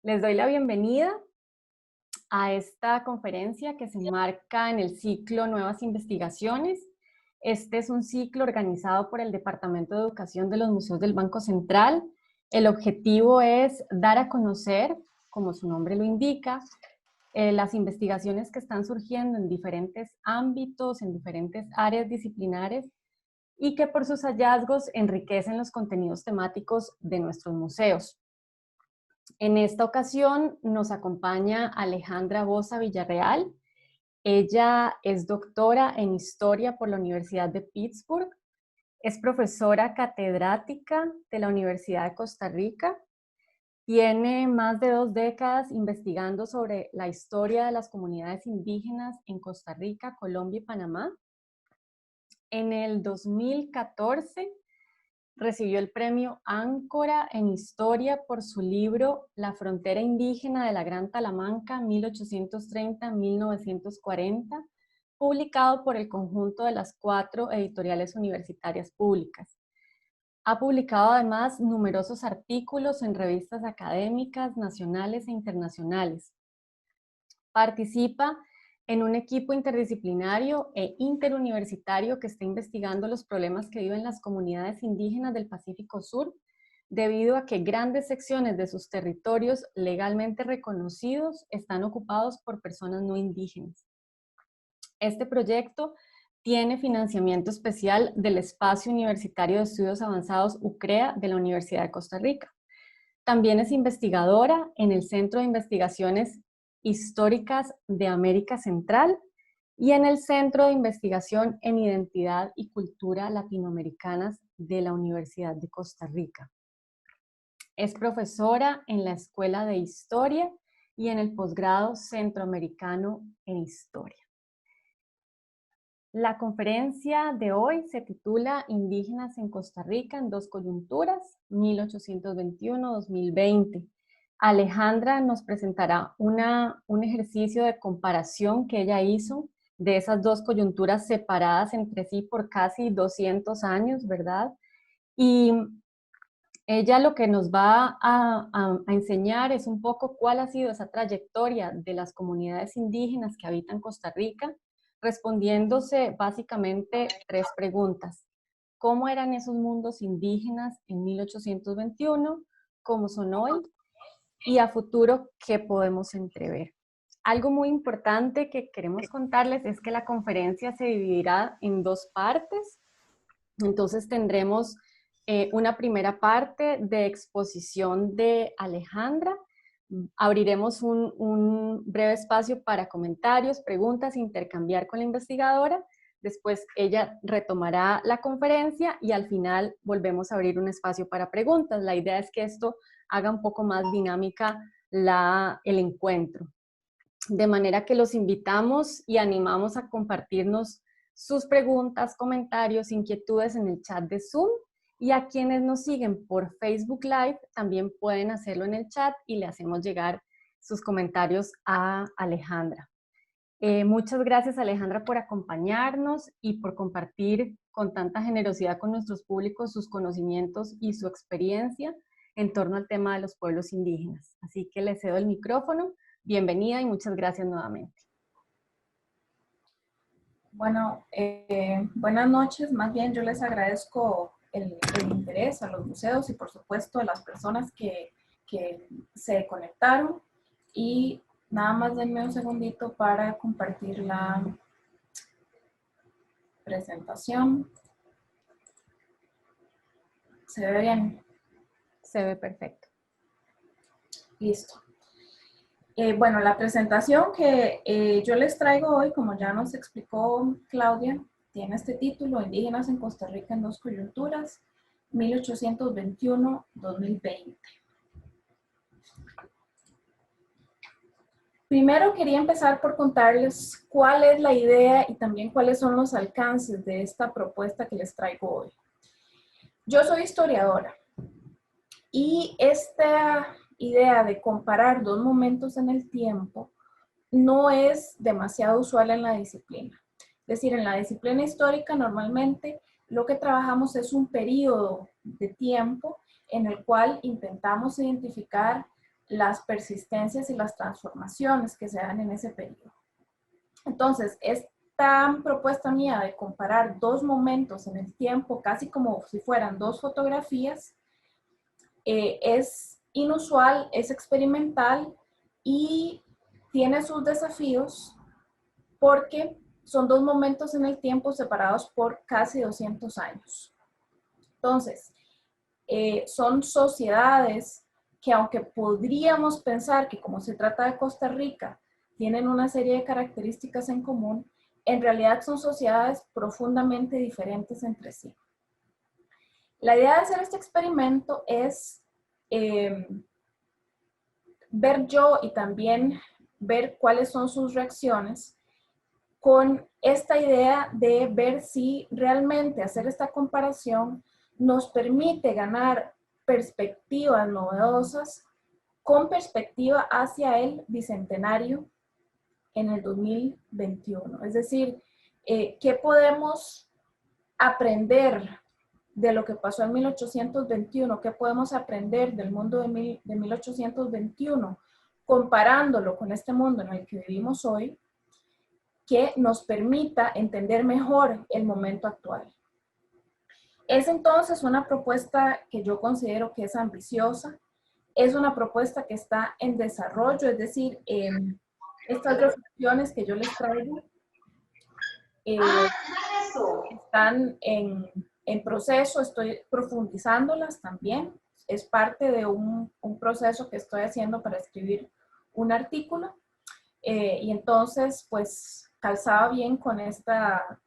Les doy la bienvenida a esta conferencia que se enmarca en el ciclo Nuevas Investigaciones. Este es un ciclo organizado por el Departamento de Educación de los Museos del Banco Central. El objetivo es dar a conocer, como su nombre lo indica, las investigaciones que están surgiendo en diferentes ámbitos, en diferentes áreas disciplinares y que por sus hallazgos enriquecen los contenidos temáticos de nuestros museos. En esta ocasión nos acompaña Alejandra Boza Villarreal. Ella es doctora en Historia por la Universidad de Pittsburgh, es profesora catedrática de la Universidad de Costa Rica, tiene más de 2 décadas investigando sobre la historia de las comunidades indígenas en Costa Rica, Colombia y Panamá. En el 2014 recibió el premio Áncora en Historia por su libro La frontera indígena de la Gran Talamanca, 1830-1940, publicado por el conjunto de las 4 editoriales universitarias públicas. Ha publicado además numerosos artículos en revistas académicas nacionales e internacionales. Participa en un equipo interdisciplinario e interuniversitario que está investigando los problemas que viven las comunidades indígenas del Pacífico Sur, debido a que grandes secciones de sus territorios legalmente reconocidos están ocupados por personas no indígenas. Este proyecto tiene financiamiento especial del Espacio Universitario de Estudios Avanzados UCREA de la Universidad de Costa Rica. También es investigadora en el Centro de Investigaciones Históricas de América Central y en el Centro de Investigación en Identidad y Cultura Latinoamericanas de la Universidad de Costa Rica. Es profesora en la Escuela de Historia y en el posgrado Centroamericano en Historia. La conferencia de hoy se titula Indígenas en Costa Rica en dos coyunturas, 1821-2020. Alejandra nos presentará un ejercicio de comparación que ella hizo de esas dos coyunturas separadas entre sí por casi 200 años, ¿verdad? Y ella lo que nos va a enseñar es un poco cuál ha sido esa trayectoria de las comunidades indígenas que habitan Costa Rica, respondiéndose básicamente 3 preguntas. ¿Cómo eran esos mundos indígenas en 1821? ¿Cómo son hoy? Y a futuro, ¿qué podemos entrever? Algo muy importante que queremos contarles es que la conferencia se dividirá en 2 partes. Entonces tendremos una primera parte de exposición de Alejandra. Abriremos un breve espacio para comentarios, preguntas, intercambiar con la investigadora. Después ella retomará la conferencia y al final volvemos a abrir un espacio para preguntas. La idea es que esto haga un poco más dinámica el encuentro. De manera que los invitamos y animamos a compartirnos sus preguntas, comentarios, inquietudes en el chat de Zoom, y a quienes nos siguen por Facebook Live también pueden hacerlo en el chat y le hacemos llegar sus comentarios a Alejandra. Muchas gracias, Alejandra, por acompañarnos y por compartir con tanta generosidad con nuestros públicos sus conocimientos y su experiencia en torno al tema de los pueblos indígenas. Así que le cedo el micrófono. Bienvenida y muchas gracias nuevamente. Bueno, buenas noches. Más bien yo les agradezco el interés a los museos y por supuesto a las personas que se conectaron. Y nada más denme un segundito para compartir la presentación. ¿Se ve bien? Se ve perfecto. Listo. Bueno, la presentación que yo les traigo hoy, como ya nos explicó Claudia, tiene este título: Indígenas en Costa Rica en dos coyunturas, 1821-2020. Primero quería empezar por contarles cuál es la idea y también cuáles son los alcances de esta propuesta que les traigo hoy. Yo soy historiadora y esta idea de comparar dos momentos en el tiempo no es demasiado usual en la disciplina. Es decir, en la disciplina histórica normalmente lo que trabajamos es un periodo de tiempo en el cual intentamos identificar las persistencias y las transformaciones que se dan en ese periodo. Entonces, esta propuesta mía de comparar dos momentos en el tiempo, casi como si fueran dos fotografías, es inusual, es experimental y tiene sus desafíos porque son dos momentos en el tiempo separados por casi 200 años. Entonces, son sociedades que aunque podríamos pensar que como se trata de Costa Rica, tienen una serie de características en común, en realidad son sociedades profundamente diferentes entre sí. La idea de hacer este experimento es ver yo y también ver cuáles son sus reacciones con esta idea de ver si realmente hacer esta comparación nos permite ganar perspectivas novedosas con perspectiva hacia el bicentenario en el 2021. Es decir, ¿qué podemos aprender de lo que pasó en 1821? ¿Qué podemos aprender del mundo de 1821 comparándolo con este mundo en el que vivimos hoy, que nos permita entender mejor el momento actual? Es entonces una propuesta que yo considero que es ambiciosa, es una propuesta que está en desarrollo, es decir, estas reflexiones que yo les traigo están en proceso, estoy profundizándolas también, es parte de un proceso que estoy haciendo para escribir un artículo, y entonces pues calzaba bien con esta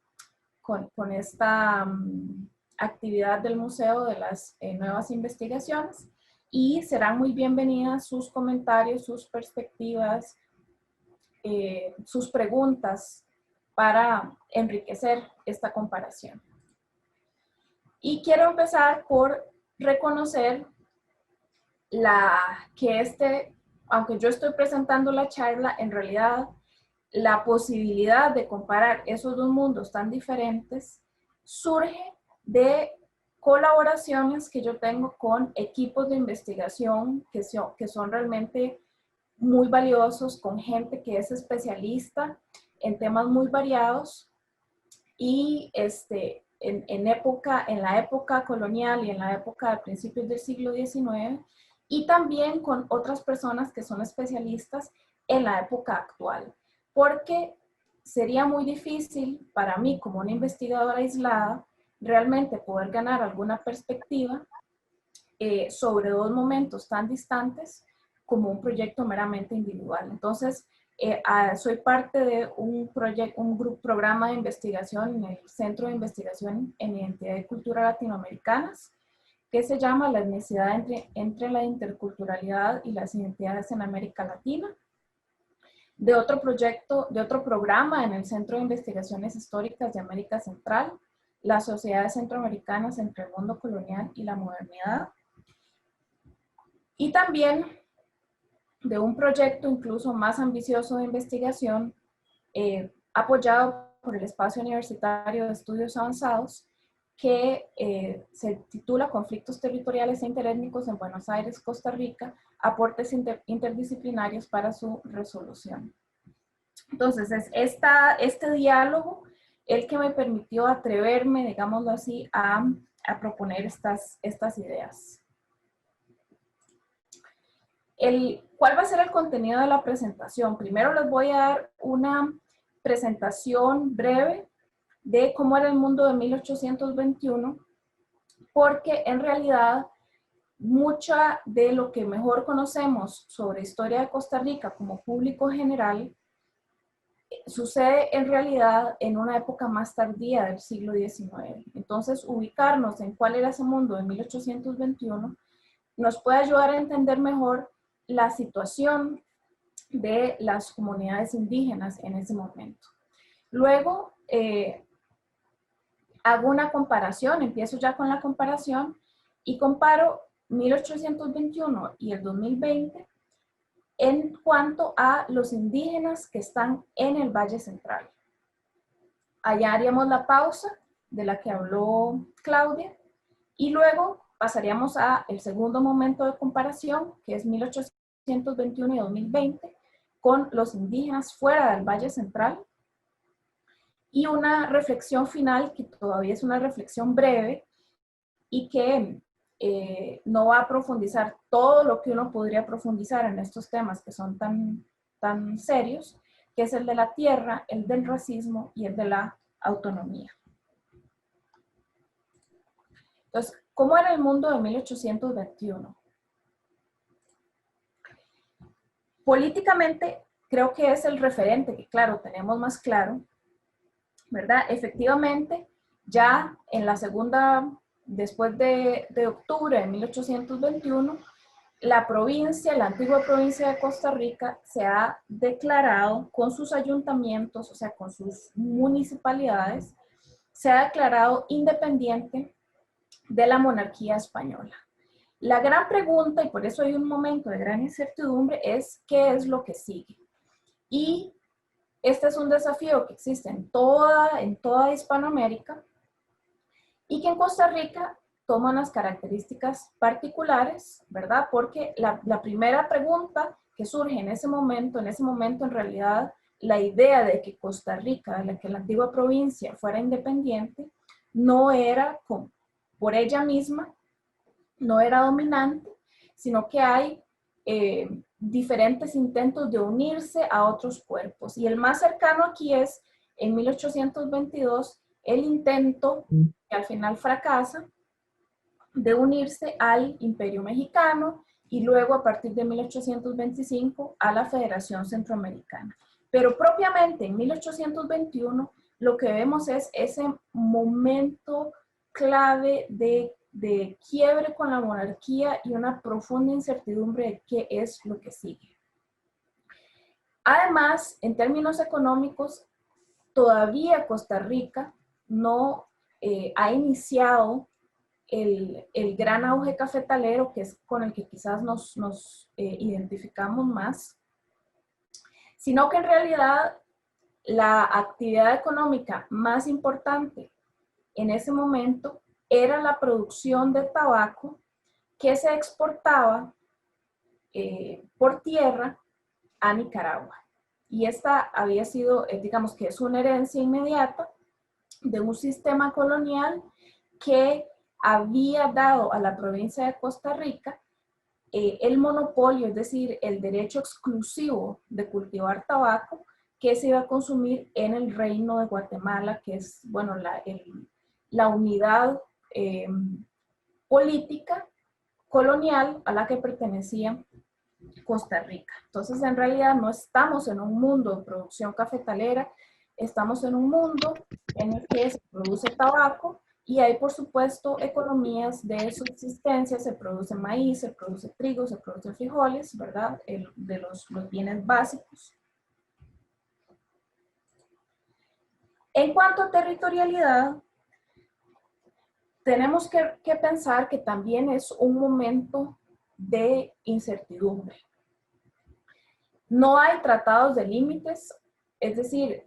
actividad del museo de las nuevas investigaciones, y serán muy bienvenidas sus comentarios, sus perspectivas, sus preguntas para enriquecer esta comparación. Y quiero empezar por reconocer que aunque yo estoy presentando la charla, en realidad la posibilidad de comparar esos dos mundos tan diferentes surge de colaboraciones que yo tengo con equipos de investigación que son realmente muy valiosos, con gente que es especialista en temas muy variados y en la época colonial y en la época de principios del siglo XIX, y también con otras personas que son especialistas en la época actual, porque sería muy difícil para mí como una investigadora aislada realmente poder ganar alguna perspectiva sobre dos momentos tan distantes como un proyecto meramente individual. Entonces, soy parte de un programa de investigación en el Centro de Investigación en Identidad y Cultura Latinoamericanas, que se llama La necesidad entre la interculturalidad y las identidades en América Latina. De otro programa en el Centro de Investigaciones Históricas de América Central, las sociedades centroamericanas entre el mundo colonial y la modernidad. Y también de un proyecto incluso más ambicioso de investigación, apoyado por el Espacio Universitario de Estudios Avanzados, que se titula Conflictos Territoriales e Interétnicos en Buenos Aires, Costa Rica, aportes interdisciplinarios para su resolución. Entonces, es este diálogo el que me permitió atreverme, digámoslo así, a proponer estas ideas. ¿Cuál va a ser el contenido de la presentación? Primero les voy a dar una presentación breve de cómo era el mundo de 1821, porque en realidad mucha de lo que mejor conocemos sobre historia de Costa Rica como público general sucede en realidad en una época más tardía del siglo XIX. Entonces, ubicarnos en cuál era ese mundo de 1821 nos puede ayudar a entender mejor la situación de las comunidades indígenas en ese momento. Luego, hago una comparación, empiezo ya con la comparación y comparo 1821 y el 2020 en cuanto a los indígenas que están en el Valle Central. Allá haríamos la pausa de la que habló Claudia y luego pasaríamos al segundo momento de comparación, que es 1821 1821 y 2020, con los indígenas fuera del Valle Central, y una reflexión final que todavía es una reflexión breve y que no va a profundizar todo lo que uno podría profundizar en estos temas que son tan serios, que es el de la tierra, el del racismo y el de la autonomía. Entonces, ¿cómo era el mundo de 1821? Políticamente, creo que es el referente que, claro, tenemos más claro, ¿verdad? Efectivamente, ya en la segunda, después de octubre de 1821, la provincia, la antigua provincia de Costa Rica, se ha declarado con sus ayuntamientos, o sea, con sus municipalidades, se ha declarado independiente de la monarquía española. La gran pregunta, y por eso hay un momento de gran incertidumbre, es ¿qué es lo que sigue? Y este es un desafío que existe en toda Hispanoamérica y que en Costa Rica toma unas características particulares, ¿verdad? Porque la primera pregunta que surge en ese momento en realidad la idea de que Costa Rica, de que la antigua provincia fuera independiente, no era por ella misma, no era dominante, sino que hay diferentes intentos de unirse a otros cuerpos. Y el más cercano aquí es, en 1822, el intento, que al final fracasa, de unirse al Imperio Mexicano y luego a partir de 1825 a la Federación Centroamericana. Pero propiamente en 1821 lo que vemos es ese momento clave de quiebre con la monarquía y una profunda incertidumbre de qué es lo que sigue. Además, en términos económicos, todavía Costa Rica no ha iniciado el gran auge cafetalero, que es con el que quizás nos identificamos más, sino que en realidad la actividad económica más importante en ese momento era la producción de tabaco que se exportaba por tierra a Nicaragua. Y esta había sido, digamos que es una herencia inmediata de un sistema colonial que había dado a la provincia de Costa Rica el monopolio, es decir, el derecho exclusivo de cultivar tabaco que se iba a consumir en el reino de Guatemala, que es, bueno, la unidad política colonial a la que pertenecía Costa Rica. Entonces, en realidad no estamos en un mundo de producción cafetalera, estamos en un mundo en el que se produce tabaco y hay, por supuesto, economías de subsistencia, se produce maíz, se produce trigo, se produce frijoles, ¿verdad? De los bienes básicos. En cuanto a territorialidad, tenemos que pensar que también es un momento de incertidumbre. No hay tratados de límites, es decir,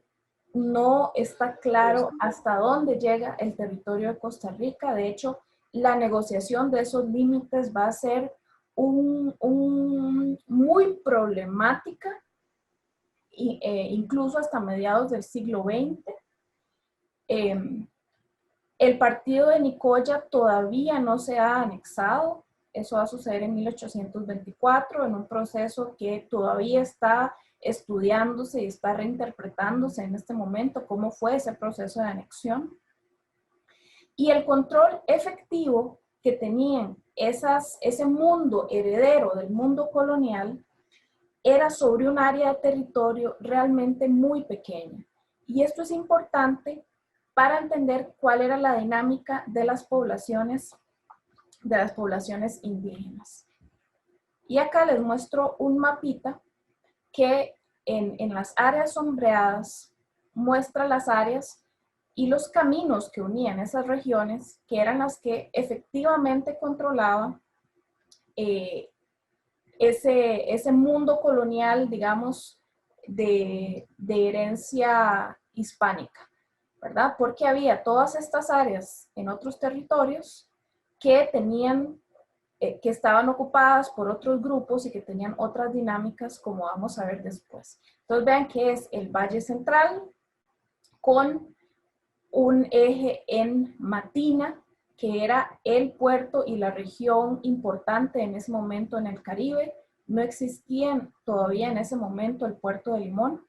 no está claro hasta dónde llega el territorio de Costa Rica. De hecho, la negociación de esos límites va a ser muy problemática, incluso hasta mediados del siglo XX. El partido de Nicoya todavía no se ha anexado. Eso va a suceder en 1824, en un proceso que todavía está estudiándose y está reinterpretándose en este momento cómo fue ese proceso de anexión. Y el control efectivo que tenían ese mundo heredero del mundo colonial era sobre un área de territorio realmente muy pequeña. Y esto es importante para entender cuál era la dinámica de las poblaciones indígenas. Y acá les muestro un mapita que en las áreas sombreadas muestra las áreas y los caminos que unían esas regiones, que eran las que efectivamente controlaban ese mundo colonial, digamos, de herencia hispánica, ¿verdad? Porque había todas estas áreas en otros territorios que tenían que estaban ocupadas por otros grupos y que tenían otras dinámicas, como vamos a ver después. Entonces vean que es el Valle Central con un eje en Matina, que era el puerto y la región importante en ese momento en el Caribe. No existía todavía en ese momento el puerto de Limón.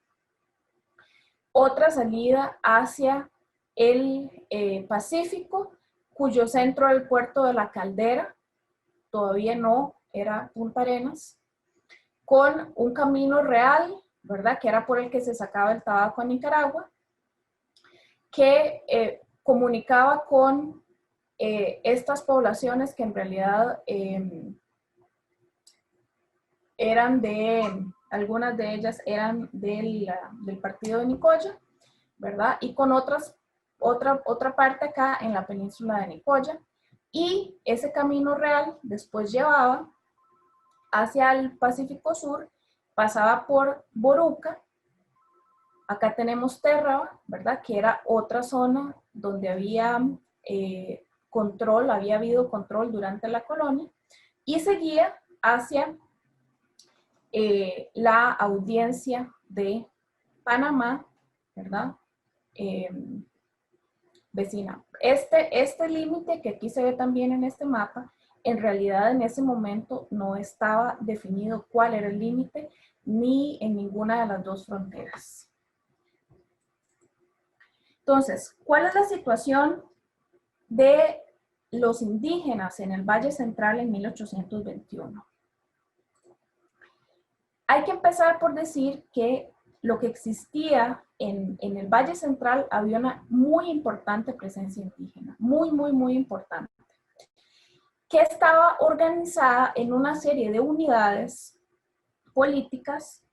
Otra salida hacia el Pacífico, cuyo centro era el puerto de La Caldera, todavía no era Punta Arenas, con un camino real, ¿verdad? Que era por el que se sacaba el tabaco a Nicaragua, que comunicaba con estas poblaciones que en realidad eran algunas de ellas eran del partido de Nicoya, ¿verdad? Y con otra parte acá en la península de Nicoya. Y ese camino real después llevaba hacia el Pacífico Sur, pasaba por Boruca. Acá tenemos Terraba, ¿verdad? Que era otra zona donde había había habido control durante la colonia, y seguía hacia la audiencia de Panamá, ¿verdad? Vecina. Este límite que aquí se ve también en este mapa, en realidad en ese momento no estaba definido cuál era el límite, ni en ninguna de las dos fronteras. Entonces, ¿cuál es la situación de los indígenas en el Valle Central en 1821? Hay que empezar por decir que lo que existía en el Valle Central había una muy importante presencia indígena, muy importante, que estaba organizada en una serie de unidades políticas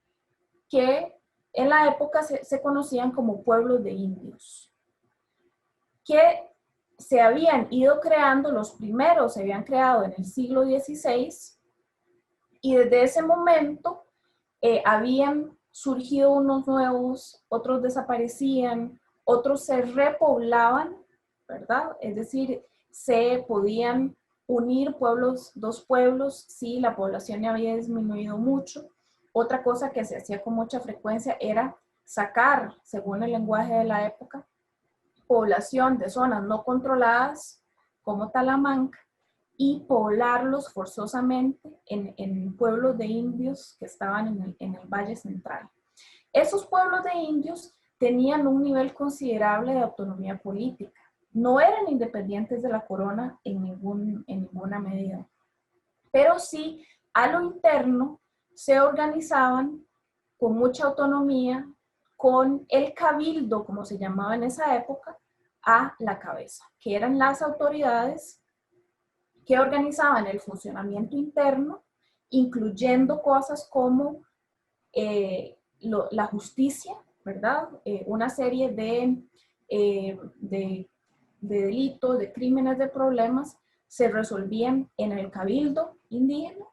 que en la época se conocían como pueblos de indios, que se habían ido creando, los primeros se habían creado en el siglo XVI, y desde ese momento habían surgido unos nuevos, otros desaparecían, otros se repoblaban, ¿verdad? Es decir, se podían unir dos pueblos, si la población había disminuido mucho. Otra cosa que se hacía con mucha frecuencia era sacar, según el lenguaje de la época, población de zonas no controladas, como Talamanca, y poblarlos forzosamente en pueblos de indios que estaban en el Valle Central. Esos pueblos de indios tenían un nivel considerable de autonomía política. No eran independientes de la corona en ninguna medida, pero sí a lo interno se organizaban con mucha autonomía, con el cabildo, como se llamaba en esa época, a la cabeza, que eran las autoridades que organizaban el funcionamiento interno, incluyendo cosas como la justicia, ¿verdad? Una serie de delitos, de crímenes, de problemas, se resolvían en el cabildo indígena.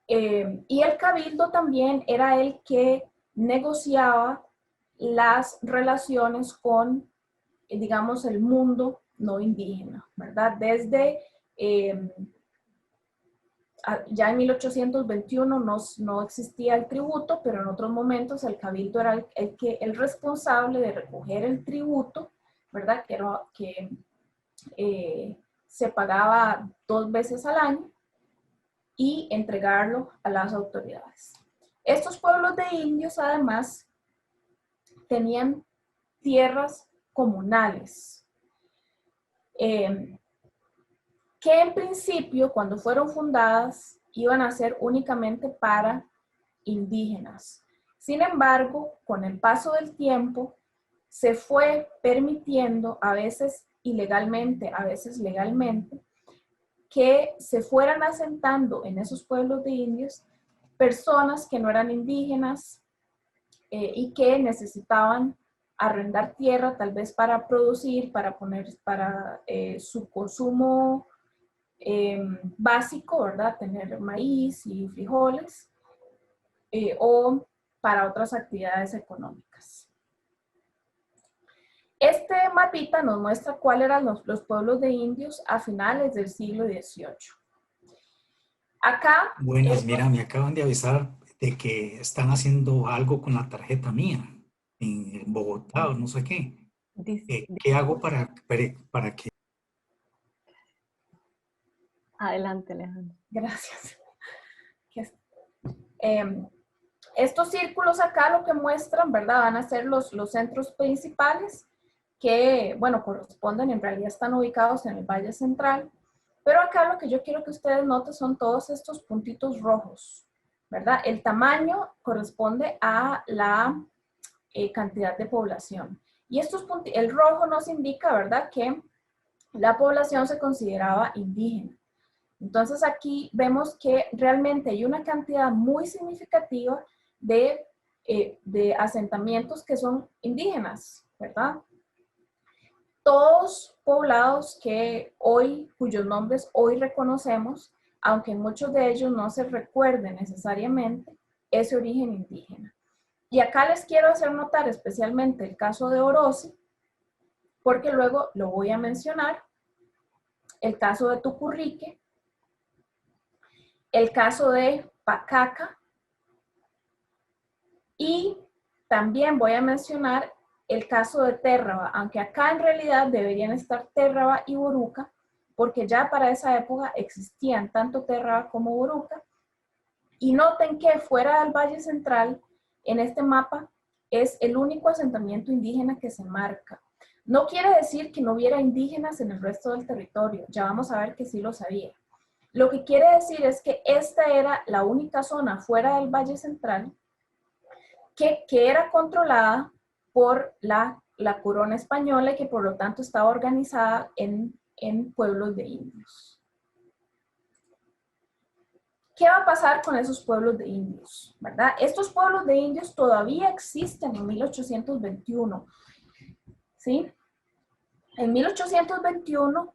Y el cabildo también era el que negociaba las relaciones con, digamos, el mundo no indígena, ¿verdad? Desde ya en 1821 no existía el tributo, pero en otros momentos el cabildo era el responsable de recoger el tributo, ¿verdad? Que se pagaba 2 veces al año, y entregarlo a las autoridades. Estos pueblos de indios, además, tenían tierras comunales, que en principio, cuando fueron fundadas, iban a ser únicamente para indígenas. Sin embargo, con el paso del tiempo, se fue permitiendo, a veces ilegalmente, a veces legalmente, que se fueran asentando en esos pueblos de indios personas que no eran indígenas y que necesitaban arrendar tierra tal vez para producir, para su consumo básico, ¿verdad? Tener maíz y frijoles, o para otras actividades económicas. Este mapita nos muestra cuáles eran los pueblos de indios a finales del siglo XVIII. Acá... Buenas, mira, me acaban de avisar de que están haciendo algo con la tarjeta mía en Bogotá o no sé qué. ¿Qué hago para que... Adelante, Alejandro. Gracias. Estos círculos acá lo que muestran, ¿verdad? Van a ser los centros principales que, bueno, corresponden, en realidad están ubicados en el Valle Central. Pero acá lo que yo quiero que ustedes noten son todos estos puntitos rojos, ¿verdad? El tamaño corresponde a la cantidad de población. Y el rojo nos indica, ¿verdad?, que la población se consideraba indígena. Entonces aquí vemos que realmente hay una cantidad muy significativa de asentamientos que son indígenas, ¿verdad? Todos poblados cuyos nombres hoy reconocemos, aunque en muchos de ellos no se recuerde necesariamente ese origen indígena. Y acá les quiero hacer notar especialmente el caso de Orosi, porque luego lo voy a mencionar, el caso de Tucurrique, el caso de Pacaca, y también voy a mencionar el caso de Térraba, aunque acá en realidad deberían estar Térraba y Boruca, porque ya para esa época existían tanto Térraba como Boruca. Y noten que fuera del Valle Central, en este mapa, es el único asentamiento indígena que se marca. No quiere decir que no hubiera indígenas en el resto del territorio, ya vamos a ver que sí los había. Lo que quiere decir es que esta era la única zona fuera del Valle Central que era controlada por la corona española y que por lo tanto estaba organizada en pueblos de indios. ¿Qué va a pasar con esos pueblos de indios? ¿Verdad? Estos pueblos de indios todavía existen en 1821. ¿Sí? En 1821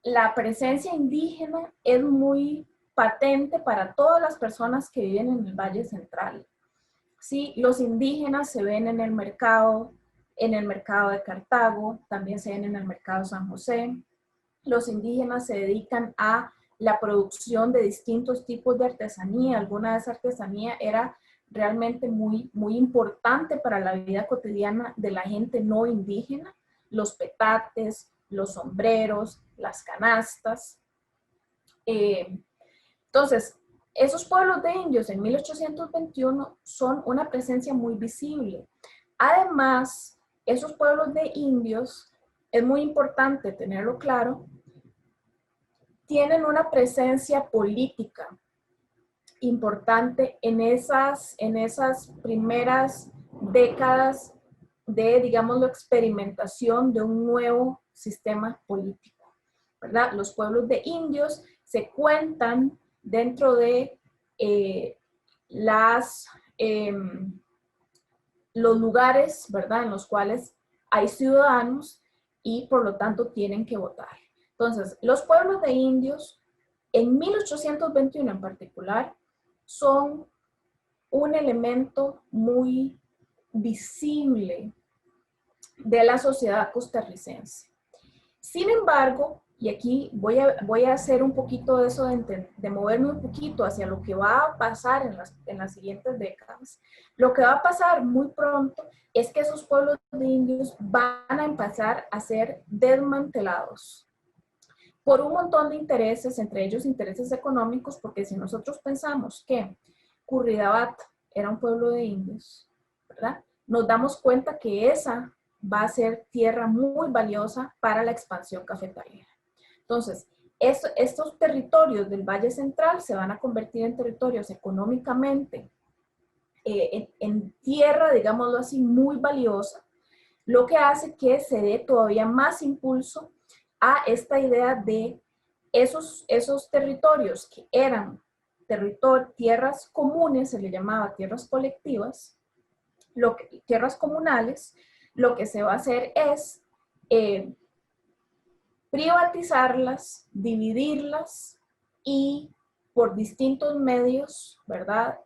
la presencia indígena es muy patente para todas las personas que viven en el Valle Central. ¿Sí? Los indígenas se ven en el mercado de Cartago, también se ven en el mercado de San José. Los indígenas se dedican a la producción de distintos tipos de artesanía. Alguna de esa artesanía era realmente muy, muy importante para la vida cotidiana de la gente no indígena. Los petates, los sombreros, las canastas. Entonces, esos pueblos de indios en 1821 son una presencia muy visible. Además, esos pueblos de indios, es muy importante tenerlo claro, tienen una presencia política importante en esas primeras décadas de, digamos, la experimentación de un nuevo sistema político, ¿verdad? Los pueblos de indios se cuentan dentro de los lugares, ¿verdad?, en los cuales hay ciudadanos y por lo tanto tienen que votar. Entonces, los pueblos de indios, en 1821 en particular, son un elemento muy visible de la sociedad costarricense. Sin embargo, y aquí voy a hacer un poquito de eso, de moverme un poquito hacia lo que va a pasar en las siguientes décadas. Lo que va a pasar muy pronto es que esos pueblos de indios van a empezar a ser desmantelados por un montón de intereses, entre ellos intereses económicos, porque si nosotros pensamos que Curridabat era un pueblo de indios, ¿verdad?, nos damos cuenta que esa va a ser tierra muy valiosa para la expansión cafetalera. Entonces, estos territorios del Valle Central se van a convertir en territorios económicamente, en tierra, digámoslo así, muy valiosa, lo que hace que se dé todavía más impulso a esta idea de esos territorios que eran tierras comunes, se le llamaba tierras colectivas, tierras comunales. Lo que se va a hacer es privatizarlas, dividirlas y por distintos medios, ¿verdad?,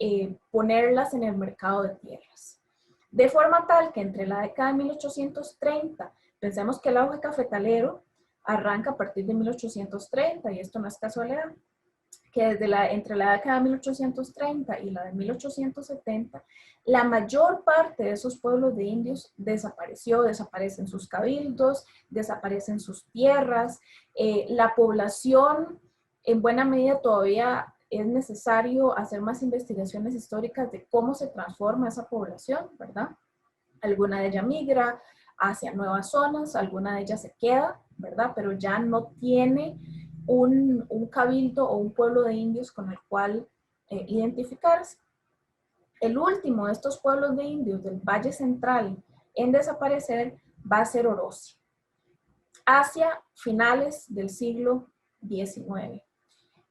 ponerlas en el mercado de tierras. De forma tal que entre la década de 1830 Pensemos que el auge cafetalero arranca a partir de 1830, y esto no es casualidad, que entre la década de 1830 y la de 1870, la mayor parte de esos pueblos de indios desaparecen sus cabildos, desaparecen sus tierras, la población en buena medida todavía es necesario hacer más investigaciones históricas de cómo se transforma esa población, ¿verdad? Alguna de ellas migra hacia nuevas zonas, alguna de ellas se queda, ¿verdad? Pero ya no tiene un cabildo o un pueblo de indios con el cual identificarse. El último de estos pueblos de indios del Valle Central en desaparecer va a ser Orosi, hacia finales del siglo XIX.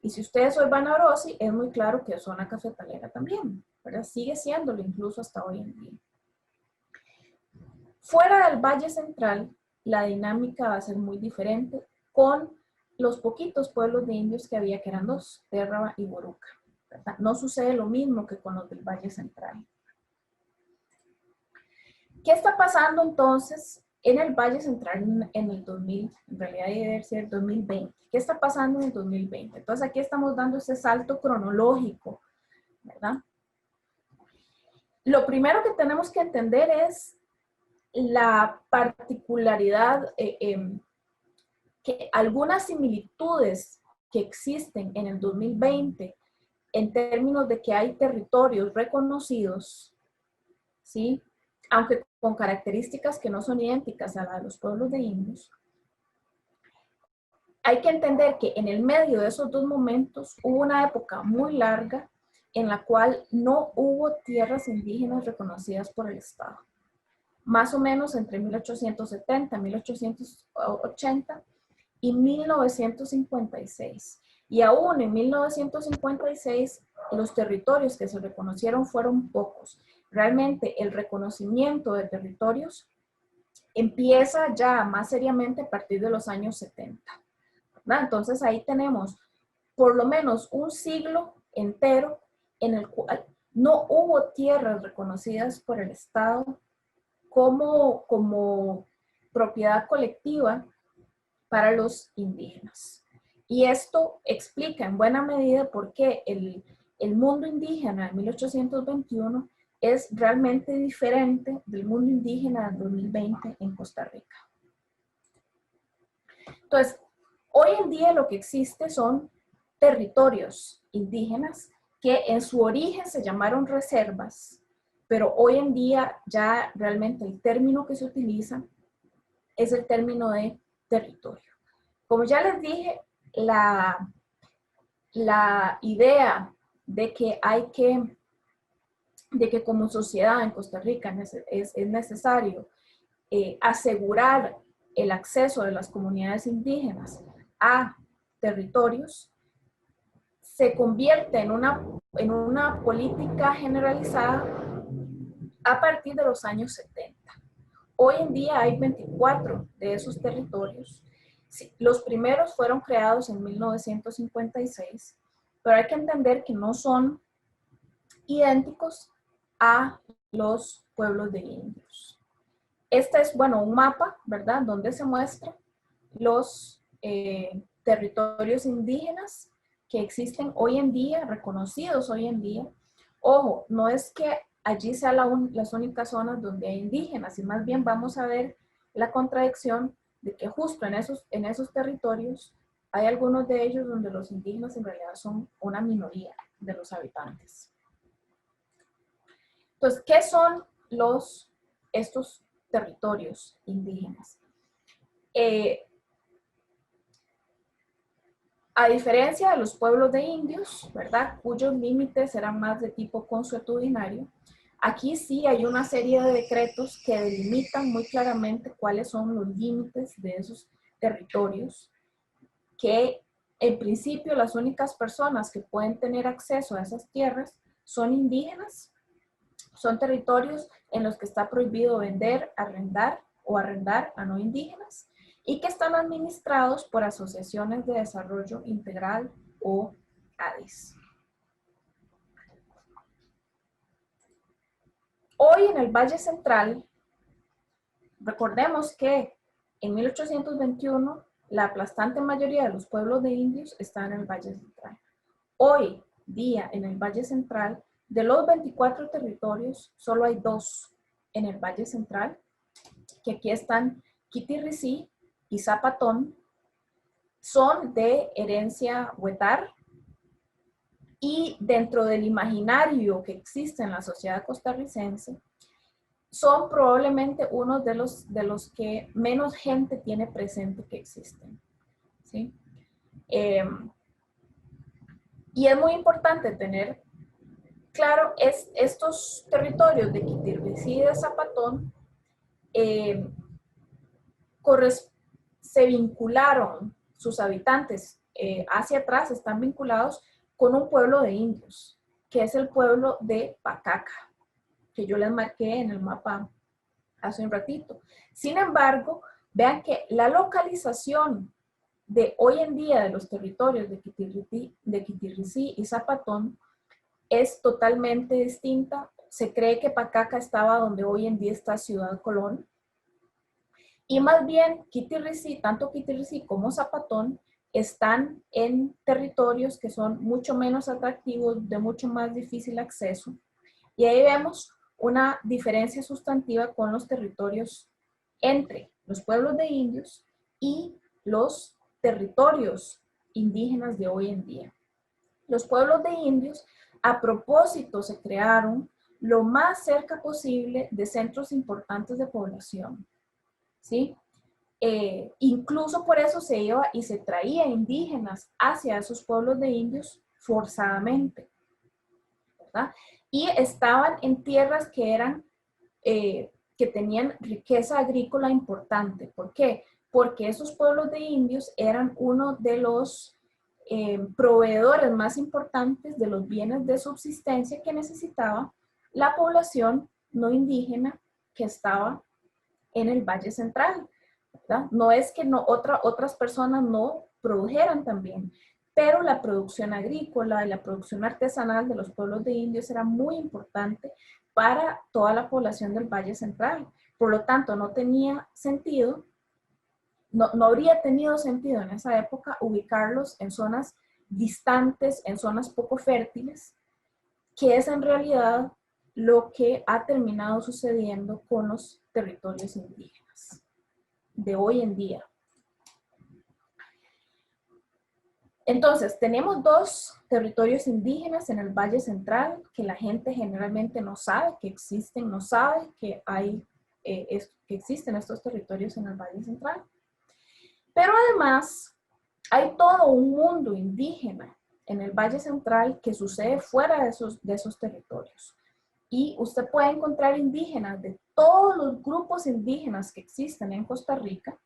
Y si ustedes hoy van a Orosi, es muy claro que es zona cafetalera también, ¿verdad? Sigue siéndolo incluso hasta hoy en día. Fuera del Valle Central, la dinámica va a ser muy diferente con los poquitos pueblos de indios que había, que eran dos, Térraba y Boruca, ¿verdad? No sucede lo mismo que con los del Valle Central. ¿Qué está pasando entonces en el Valle Central en el 2000? En realidad debe ser 2020. ¿Qué está pasando en el 2020? Entonces aquí estamos dando ese salto cronológico, ¿verdad? Lo primero que tenemos que entender es la particularidad, que algunas similitudes que existen en el 2020 en términos de que hay territorios reconocidos, ¿sí? Aunque con características que no son idénticas a las de los pueblos de indios, hay que entender que en el medio de esos dos momentos hubo una época muy larga en la cual no hubo tierras indígenas reconocidas por el Estado. Más o menos entre 1870, 1880 y 1956. Y aún en 1956, los territorios que se reconocieron fueron pocos. Realmente el reconocimiento de territorios empieza ya más seriamente a partir de los años 70. ¿Verdad? Entonces ahí tenemos por lo menos un siglo entero en el cual no hubo tierras reconocidas por el Estado como propiedad colectiva para los indígenas. Y esto explica en buena medida por qué el mundo indígena de 1821 es realmente diferente del mundo indígena del 2020 en Costa Rica. Entonces, hoy en día lo que existe son territorios indígenas que en su origen se llamaron reservas, pero hoy en día ya realmente el término que se utiliza es el término de territorio. Como ya les dije, la idea de que como sociedad en Costa Rica es necesario asegurar el acceso de las comunidades indígenas a territorios, se convierte en una política generalizada a partir de los años 70. Hoy en día hay 24 de esos territorios. Sí, los primeros fueron creados en 1956, pero hay que entender que no son idénticos a los pueblos de indios. Este es, bueno, un mapa, ¿verdad?, donde se muestran los territorios indígenas que existen hoy en día, reconocidos hoy en día. Ojo, no es que allí sean las únicas zonas donde hay indígenas, y más bien vamos a ver la contradicción de que justo en esos territorios hay algunos de ellos donde los indígenas en realidad son una minoría de los habitantes. Entonces, ¿qué son estos territorios indígenas? A diferencia de los pueblos de indios, ¿verdad?, cuyos límites eran más de tipo consuetudinario, aquí sí hay una serie de decretos que delimitan muy claramente cuáles son los límites de esos territorios, que en principio las únicas personas que pueden tener acceso a esas tierras son indígenas. Son territorios en los que está prohibido vender, arrendar o arrendar a no indígenas, y que están administrados por asociaciones de desarrollo integral o ADIs. Hoy en el Valle Central, recordemos que En 1821, la aplastante mayoría de los pueblos de indios están en el Valle Central. Hoy día, en el Valle Central, de los 24 territorios, solo hay 2 en el Valle Central, que aquí están Quitirricí y Zapatón, son de herencia huetar, y dentro del imaginario que existe en la sociedad costarricense, son probablemente uno de los que menos gente tiene presente que existen, ¿sí? Y es muy importante tener claro, estos territorios de Quitirricí y de Zapatón se vincularon, sus habitantes hacia atrás están vinculados con un pueblo de indios, que es el pueblo de Pacaca, que yo les marqué en el mapa hace un ratito. Sin embargo, vean que la localización de hoy en día de los territorios de Quitirricí y Zapatón es totalmente distinta. Se cree que Pacaca estaba donde hoy en día está Ciudad Colón. Y más bien, Quitirricí, tanto Quitirricí como Zapatón, están en territorios que son mucho menos atractivos, de mucho más difícil acceso. Y ahí vemos una diferencia sustantiva con los territorios entre los pueblos de indios y los territorios indígenas de hoy en día. Los pueblos de indios, a propósito, se crearon lo más cerca posible de centros importantes de población, ¿sí? Incluso por eso se iba y se traía indígenas hacia esos pueblos de indios forzadamente, ¿verdad? Y estaban en tierras que eran, que tenían riqueza agrícola importante. ¿Por qué? Porque esos pueblos de indios eran uno de los proveedores más importantes de los bienes de subsistencia que necesitaba la población no indígena que estaba en el Valle Central, ¿verdad? No es que otras personas no produjeran también, pero la producción agrícola y la producción artesanal de los pueblos de indios era muy importante para toda la población del Valle Central. Por lo tanto, no tenía sentido, no habría tenido sentido en esa época ubicarlos en zonas distantes, en zonas poco fértiles, que es en realidad lo que ha terminado sucediendo con los territorios indígenas de hoy en día. Entonces, tenemos 2 territorios indígenas en el Valle Central que la gente generalmente no sabe que existen, no sabe que que existen estos territorios en el Valle Central. Pero además, hay todo un mundo indígena en el Valle Central que sucede fuera de esos territorios. Y usted puede encontrar indígenas de todos los grupos indígenas que existen en Costa Rica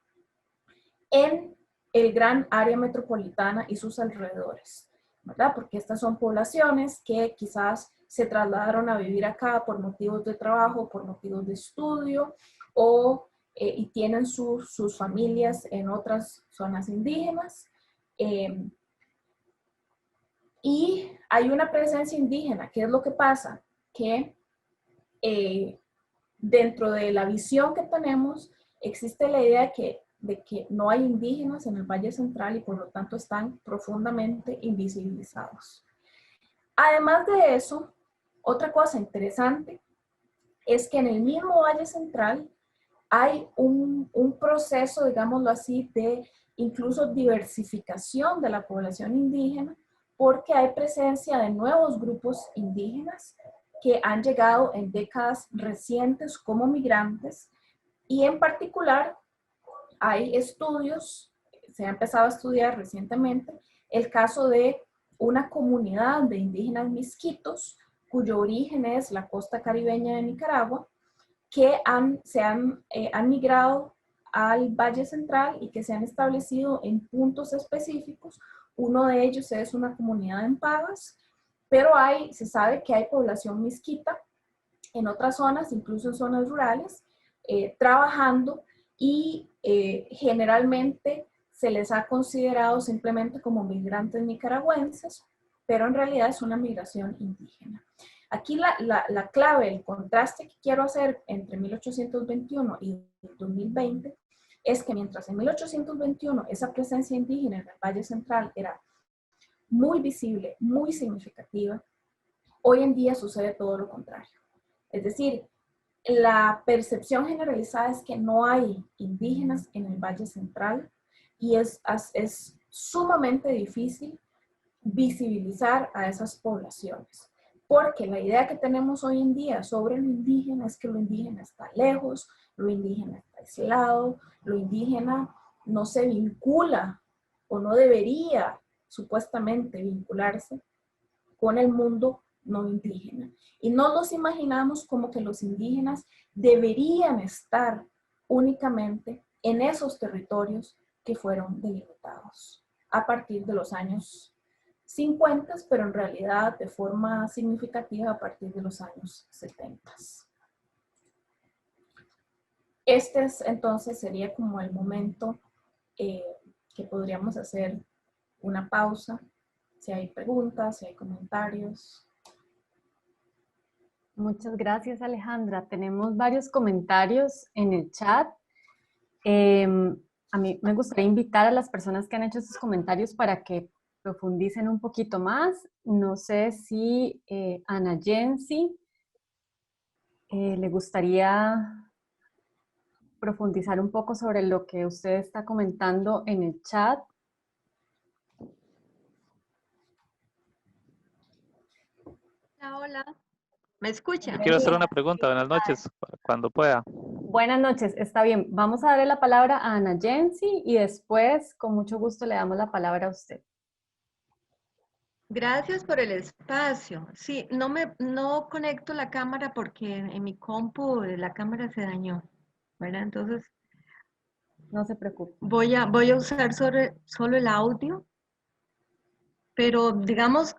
en el gran área metropolitana y sus alrededores, ¿verdad? Porque estas son poblaciones que quizás se trasladaron a vivir acá por motivos de trabajo, por motivos de estudio, y tienen sus familias en otras zonas indígenas. Y hay una presencia indígena. ¿Qué es lo que pasa? Que dentro de la visión que tenemos existe la idea de que no hay indígenas en el Valle Central y por lo tanto están profundamente invisibilizados. Además de eso, otra cosa interesante es que en el mismo Valle Central hay un proceso, digámoslo así, de incluso diversificación de la población indígena, porque hay presencia de nuevos grupos indígenas que han llegado en décadas recientes como migrantes, y en particular hay estudios, se ha empezado a estudiar recientemente, el caso de una comunidad de indígenas misquitos, cuyo origen es la costa caribeña de Nicaragua, que han migrado al Valle Central y que se han establecido en puntos específicos. Uno de ellos es una comunidad en Pavas, pero se sabe que hay población misquita en otras zonas, incluso en zonas rurales, trabajando, y generalmente se les ha considerado simplemente como migrantes nicaragüenses, pero en realidad es una migración indígena. Aquí la clave, el contraste que quiero hacer entre 1821 y 2020 es que mientras en 1821 esa presencia indígena en el Valle Central era muy visible, muy significativa, hoy en día sucede todo lo contrario. Es decir, la percepción generalizada es que no hay indígenas en el Valle Central y es sumamente difícil visibilizar a esas poblaciones. Porque la idea que tenemos hoy en día sobre lo indígena es que lo indígena está lejos, lo indígena está aislado, lo indígena no se vincula o no debería supuestamente vincularse con el mundo no indígena. Y no nos imaginamos como que los indígenas deberían estar únicamente en esos territorios que fueron delimitados a partir de los años 50, pero en realidad de forma significativa a partir de los años 70. Este es, entonces sería como el momento que podríamos hacer una pausa, si hay preguntas, si hay comentarios. Muchas gracias, Alejandra. Tenemos varios comentarios en el chat. A mí me gustaría invitar a las personas que han hecho estos comentarios para que profundicen un poquito más. No sé si Ana Jensi le gustaría profundizar un poco sobre lo que usted está comentando en el chat. Hola, ¿me escucha? Quiero hacer una pregunta. Buenas noches, cuando pueda. Buenas noches, está bien. Vamos a darle la palabra a Ana Jensi y después, con mucho gusto, le damos la palabra a usted. Gracias por el espacio. Sí, no conecto la cámara porque en mi compu la cámara se dañó, ¿verdad? Entonces, no se preocupe. Voy a usar solo el audio, pero digamos,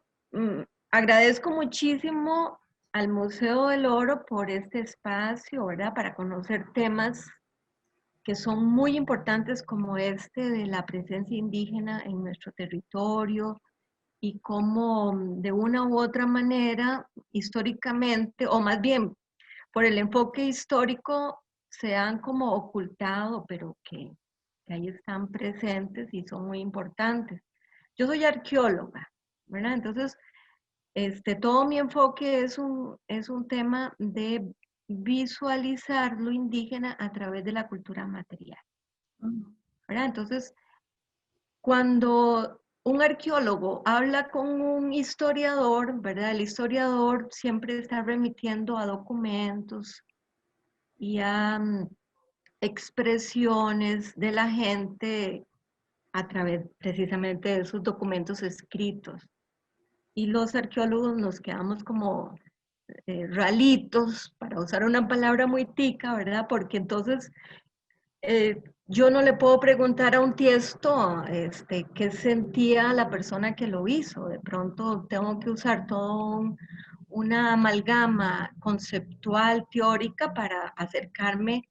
agradezco muchísimo al Museo del Oro por este espacio, ¿verdad? Para conocer temas que son muy importantes como este de la presencia indígena en nuestro territorio y cómo de una u otra manera, históricamente, o más bien por el enfoque histórico, se han como ocultado, pero que ahí están presentes y son muy importantes. Yo soy arqueóloga, ¿verdad? Entonces, todo mi enfoque es un tema de visualizar lo indígena a través de la cultura material, ¿verdad? Entonces, cuando un arqueólogo habla con un historiador, ¿verdad? El historiador siempre está remitiendo a documentos y a expresiones de la gente a través precisamente de esos documentos escritos. Y los arqueólogos nos quedamos como ralitos, para usar una palabra muy tica, ¿verdad? Porque entonces yo no le puedo preguntar a un tiesto qué sentía la persona que lo hizo. De pronto tengo que usar todo una amalgama conceptual, teórica, para acercarme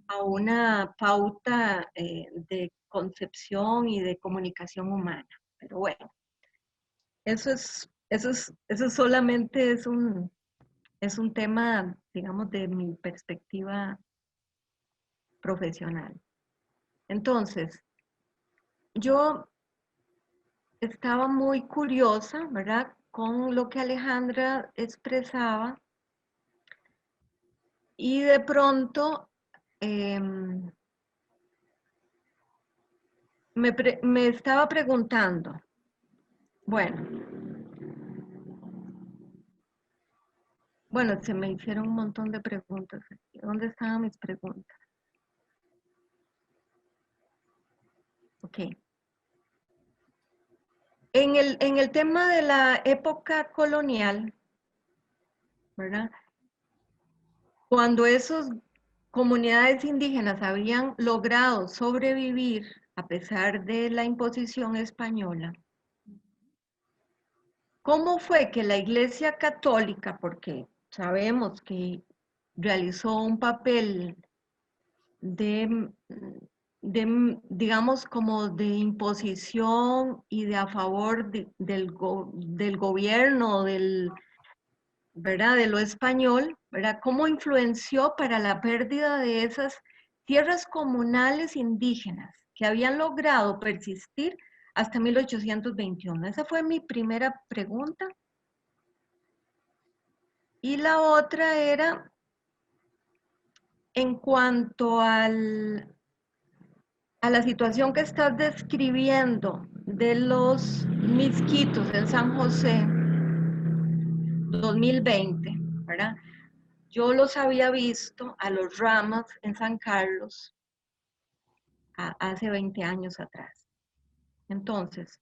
a una pauta de concepción y de comunicación humana. Pero bueno, eso solamente es un tema, digamos, de mi perspectiva profesional. Entonces, yo estaba muy curiosa, ¿verdad?, con lo que Alejandra expresaba, y de pronto me estaba preguntando, bueno, se me hicieron un montón de preguntas aquí. ¿Dónde estaban mis preguntas? Ok. En el tema de la época colonial, ¿verdad? Cuando esas comunidades indígenas habían logrado sobrevivir a pesar de la imposición española, ¿cómo fue que la Iglesia Católica, porque sabemos que realizó un papel digamos, como de imposición y de a favor del gobierno, ¿verdad?, de lo español, ¿verdad? ¿Cómo influenció para la pérdida de esas tierras comunales indígenas que habían logrado persistir hasta 1821. Esa fue mi primera pregunta. Y la otra era, en cuanto a la situación que estás describiendo de los misquitos en San José 2020, ¿verdad? Yo los había visto a los Ramas en San Carlos hace 20 años atrás. Entonces,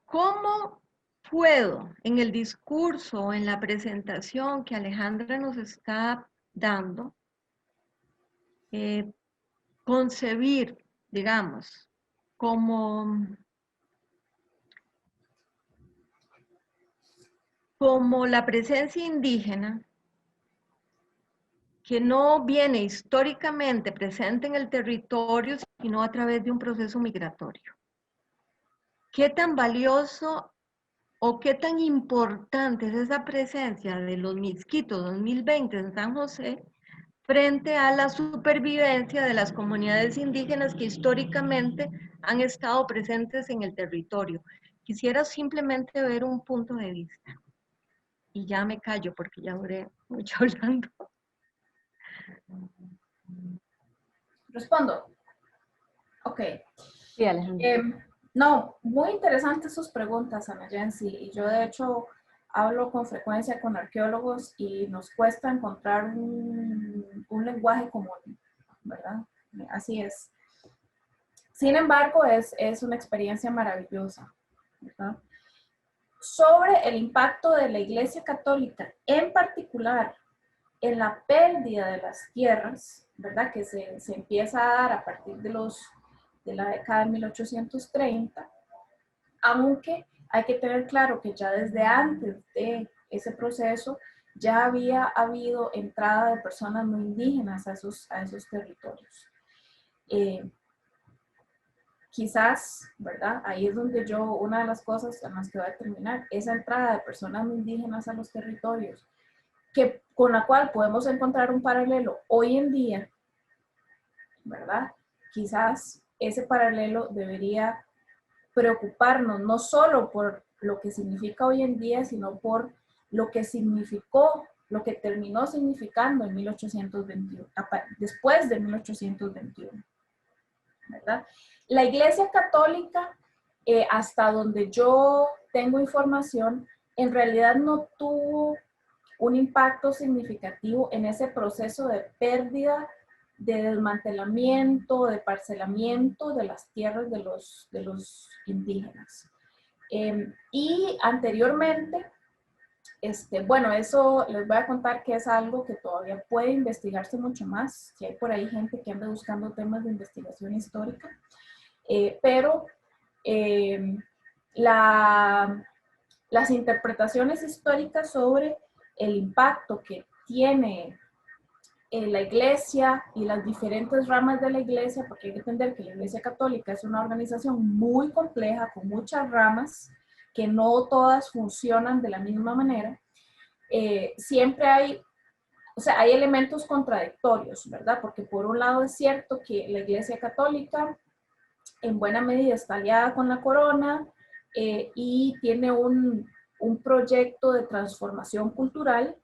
¿cómo puedo en el discurso, en la presentación que Alejandra nos está dando, concebir, digamos, como la presencia indígena que no viene históricamente presente en el territorio, sino a través de un proceso migratorio? ¿Qué tan valioso o qué tan importante es esa presencia de los Misquitos 2020 en San José frente a la supervivencia de las comunidades indígenas que históricamente han estado presentes en el territorio? Quisiera simplemente ver un punto de vista. Y ya me callo porque ya duré mucho hablando. ¿Respondo? Ok. Sí, Alejandra. No, muy interesantes sus preguntas, Ana Jensi. Y yo, de hecho, hablo con frecuencia con arqueólogos y nos cuesta encontrar un lenguaje común, ¿verdad? Así es. Sin embargo, es una experiencia maravillosa, ¿verdad? Sobre el impacto de la Iglesia Católica, en particular en la pérdida de las tierras, ¿verdad? Que se empieza a dar a partir de la década de 1830, aunque hay que tener claro que ya desde antes de ese proceso ya había habido entrada de personas no indígenas a esos territorios. Quizás, ¿verdad? Ahí es donde una de las cosas en las que voy a terminar, esa entrada de personas no indígenas a los territorios, con la cual podemos encontrar un paralelo hoy en día, ¿verdad? Quizás ese paralelo debería preocuparnos no solo por lo que significa hoy en día, sino por lo que significó, lo que terminó significando en 1821, después de 1821, ¿verdad? La Iglesia Católica, hasta donde yo tengo información, en realidad no tuvo un impacto significativo en ese proceso de pérdida, de desmantelamiento, de parcelamiento de las tierras de los indígenas. Y anteriormente, bueno, eso les voy a contar que es algo que todavía puede investigarse mucho más, si hay por ahí gente que anda buscando temas de investigación histórica, pero las interpretaciones históricas sobre el impacto que tiene la iglesia y las diferentes ramas de la iglesia, porque hay que entender que la Iglesia Católica es una organización muy compleja, con muchas ramas, que no todas funcionan de la misma manera. Siempre hay elementos contradictorios, ¿verdad? Porque por un lado es cierto que la Iglesia Católica en buena medida está aliada con la corona y tiene un proyecto de transformación cultural.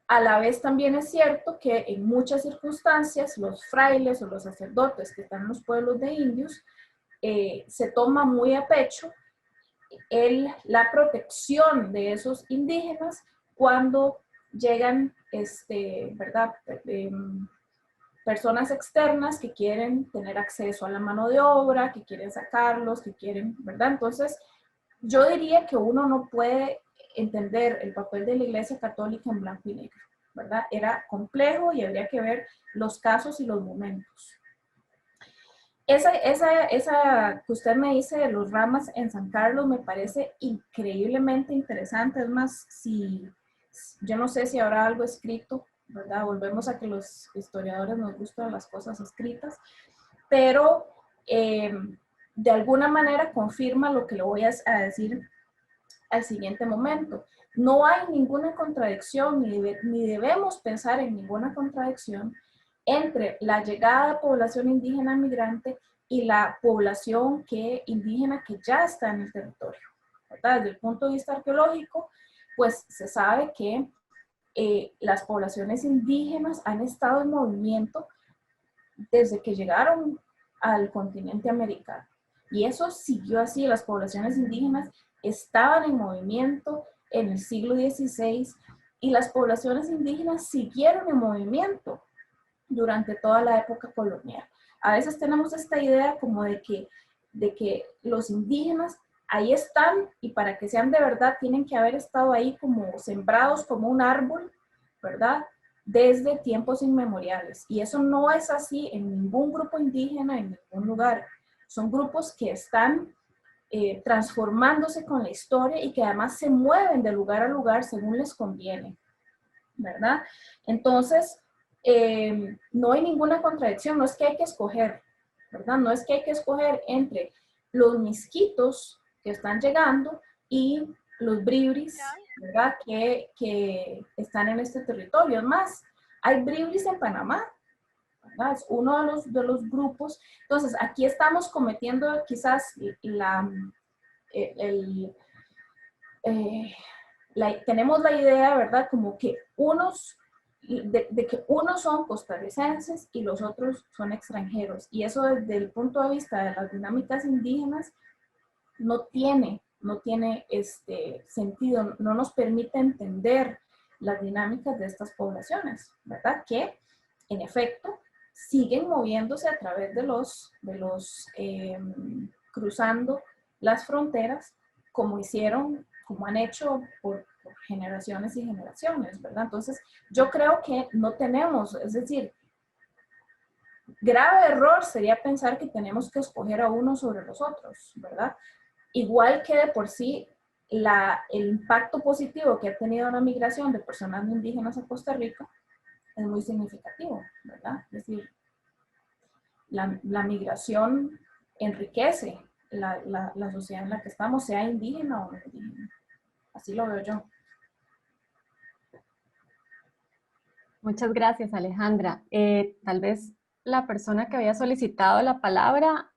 A la vez también es cierto que en muchas circunstancias los frailes o los sacerdotes que están en los pueblos de indios se toma muy a pecho la protección de esos indígenas cuando llegan, ¿verdad? Personas externas que quieren tener acceso a la mano de obra, que quieren sacarlos, que quieren, ¿verdad? Entonces, yo diría que uno no puede entender el papel de la Iglesia Católica en blanco y negro, ¿verdad? Era complejo y habría que ver los casos y los momentos. Esa que usted me dice de los Ramas en San Carlos me parece increíblemente interesante. Es más, yo no sé si habrá algo escrito, ¿verdad? Volvemos a que los historiadores nos gustan las cosas escritas, pero de alguna manera confirma lo que le voy a decir al siguiente momento. no hay ninguna contradicción, ni debemos pensar en ninguna contradicción entre la llegada de población indígena migrante y la población indígena que ya está en el territorio, ¿verdad? Desde el punto de vista arqueológico, pues se sabe que las poblaciones indígenas han estado en movimiento desde que llegaron al continente americano. Y eso siguió así, las poblaciones indígenas estaban en movimiento en el siglo XVI y las poblaciones indígenas siguieron en movimiento durante toda la época colonial. A veces tenemos esta idea como de que los indígenas ahí están y para que sean de verdad tienen que haber estado ahí como sembrados como un árbol, ¿verdad? Desde tiempos inmemoriales. Y eso no es así en ningún grupo indígena, en ningún lugar. Son grupos que están transformándose con la historia y que además se mueven de lugar a lugar según les conviene, ¿verdad? Entonces, no hay ninguna contradicción, no es que hay que escoger, ¿verdad? No es que hay que escoger entre los misquitos que están llegando y los bribris, ¿verdad? Que están en este territorio. Es más, hay bribris en Panamá, ¿verdad? Es uno de los grupos. Entonces, aquí estamos cometiendo quizás tenemos la idea, ¿verdad? Como que de que unos son costarricenses y los otros son extranjeros. Y eso desde el punto de vista de las dinámicas indígenas no tiene sentido, no nos permite entender las dinámicas de estas poblaciones, ¿verdad? Que, en efecto, siguen moviéndose a través de cruzando las fronteras, como han hecho por generaciones y generaciones, ¿verdad? Entonces, yo creo que no tenemos, es decir, grave error sería pensar que tenemos que escoger a uno sobre los otros, ¿verdad? Igual que de por sí el impacto positivo que ha tenido la migración de personas no indígenas a Costa Rica es muy significativo, ¿verdad? Es decir, la migración enriquece la sociedad en la que estamos, sea indígena o no indígena. Así lo veo yo. Muchas gracias, Alejandra. Tal vez la persona que había solicitado la palabra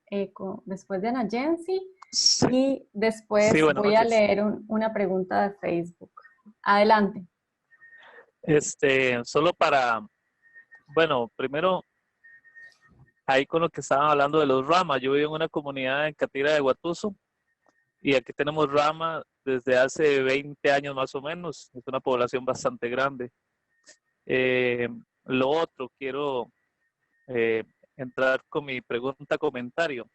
después de Ana Jensi, Sí, y después sí, buenas voy a noches. leer una pregunta de Facebook. Adelante. Solo bueno, primero, ahí con lo que estaban hablando de los ramas, yo vivo en una comunidad en Catira de Guatuso y aquí tenemos rama desde hace 20 años más o menos, es una población bastante grande. Lo otro, quiero entrar con mi pregunta-comentario.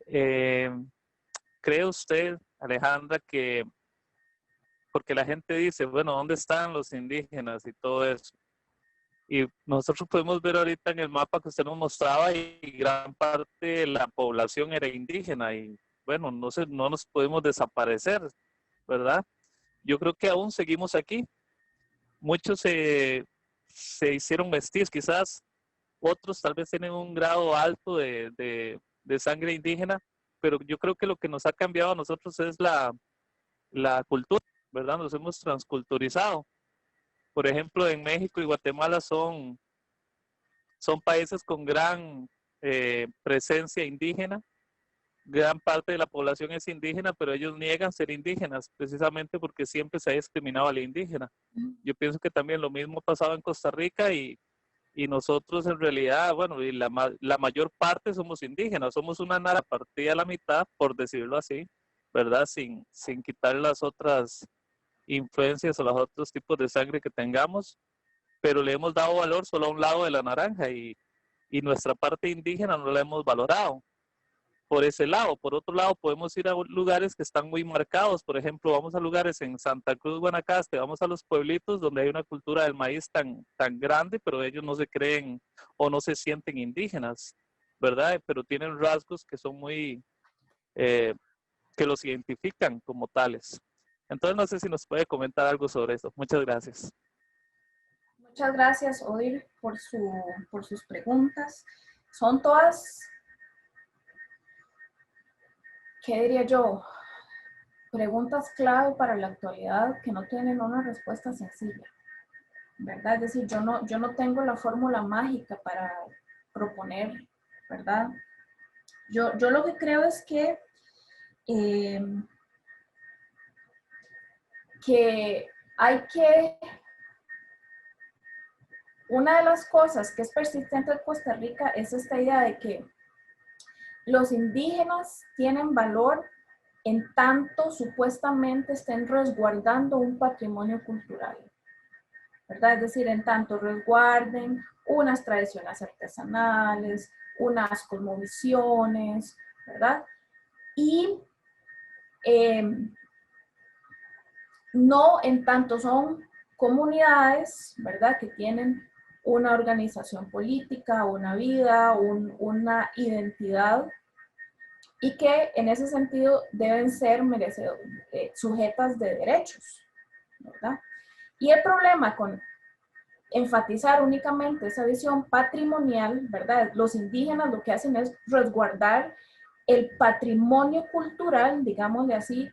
¿Cree usted, Alejandra, porque la gente dice, bueno, ¿dónde están los indígenas y todo eso? Y nosotros podemos ver ahorita en el mapa que usted nos mostraba y gran parte de la población era indígena y bueno, no nos podemos desaparecer, ¿verdad? Yo creo que aún seguimos aquí. Muchos se hicieron mestizos, quizás otros tal vez tienen un grado alto de sangre indígena, pero yo creo que lo que nos ha cambiado a nosotros es la cultura, ¿verdad? Nos hemos transculturizado. Por ejemplo, en México y Guatemala son países con gran presencia indígena. Gran parte de la población es indígena, pero ellos niegan ser indígenas precisamente porque siempre se ha discriminado al indígena. Yo pienso que también lo mismo ha pasado en Costa Rica y nosotros en realidad, bueno, y la mayor parte somos indígenas, somos una nara partida a la mitad, por decirlo así, ¿verdad? Sin quitar las otras influencias o los otros tipos de sangre que tengamos, pero le hemos dado valor solo a un lado de la naranja y nuestra parte indígena no la hemos valorado por ese lado. Por otro lado, podemos ir a lugares que están muy marcados. Por ejemplo, vamos a lugares en Santa Cruz, Guanacaste, vamos a los pueblitos donde hay una cultura del maíz tan grande, pero ellos no se creen o no se sienten indígenas, ¿verdad? Pero tienen rasgos que son que los identifican como tales. Entonces, no sé si nos puede comentar algo sobre eso. Muchas gracias. Muchas gracias, Odil, por sus preguntas. Son todas, ¿qué diría yo? preguntas clave para la actualidad que no tienen una respuesta sencilla, ¿verdad? Es decir, yo no tengo la fórmula mágica para proponer, ¿verdad? Yo lo que creo es que hay que, una de las cosas que es persistente en Costa Rica es esta idea de que los indígenas tienen valor en tanto supuestamente estén resguardando un patrimonio cultural, ¿verdad? Es decir, en tanto resguarden unas tradiciones artesanales, unas cosmovisiones, ¿verdad? Y no en tanto son comunidades, ¿verdad? Que tienen una organización política, una vida, una identidad, y que en ese sentido deben ser sujetas de derechos, ¿verdad? Y el problema con enfatizar únicamente esa visión patrimonial, ¿verdad? Los indígenas lo que hacen es resguardar el patrimonio cultural, digámosle así,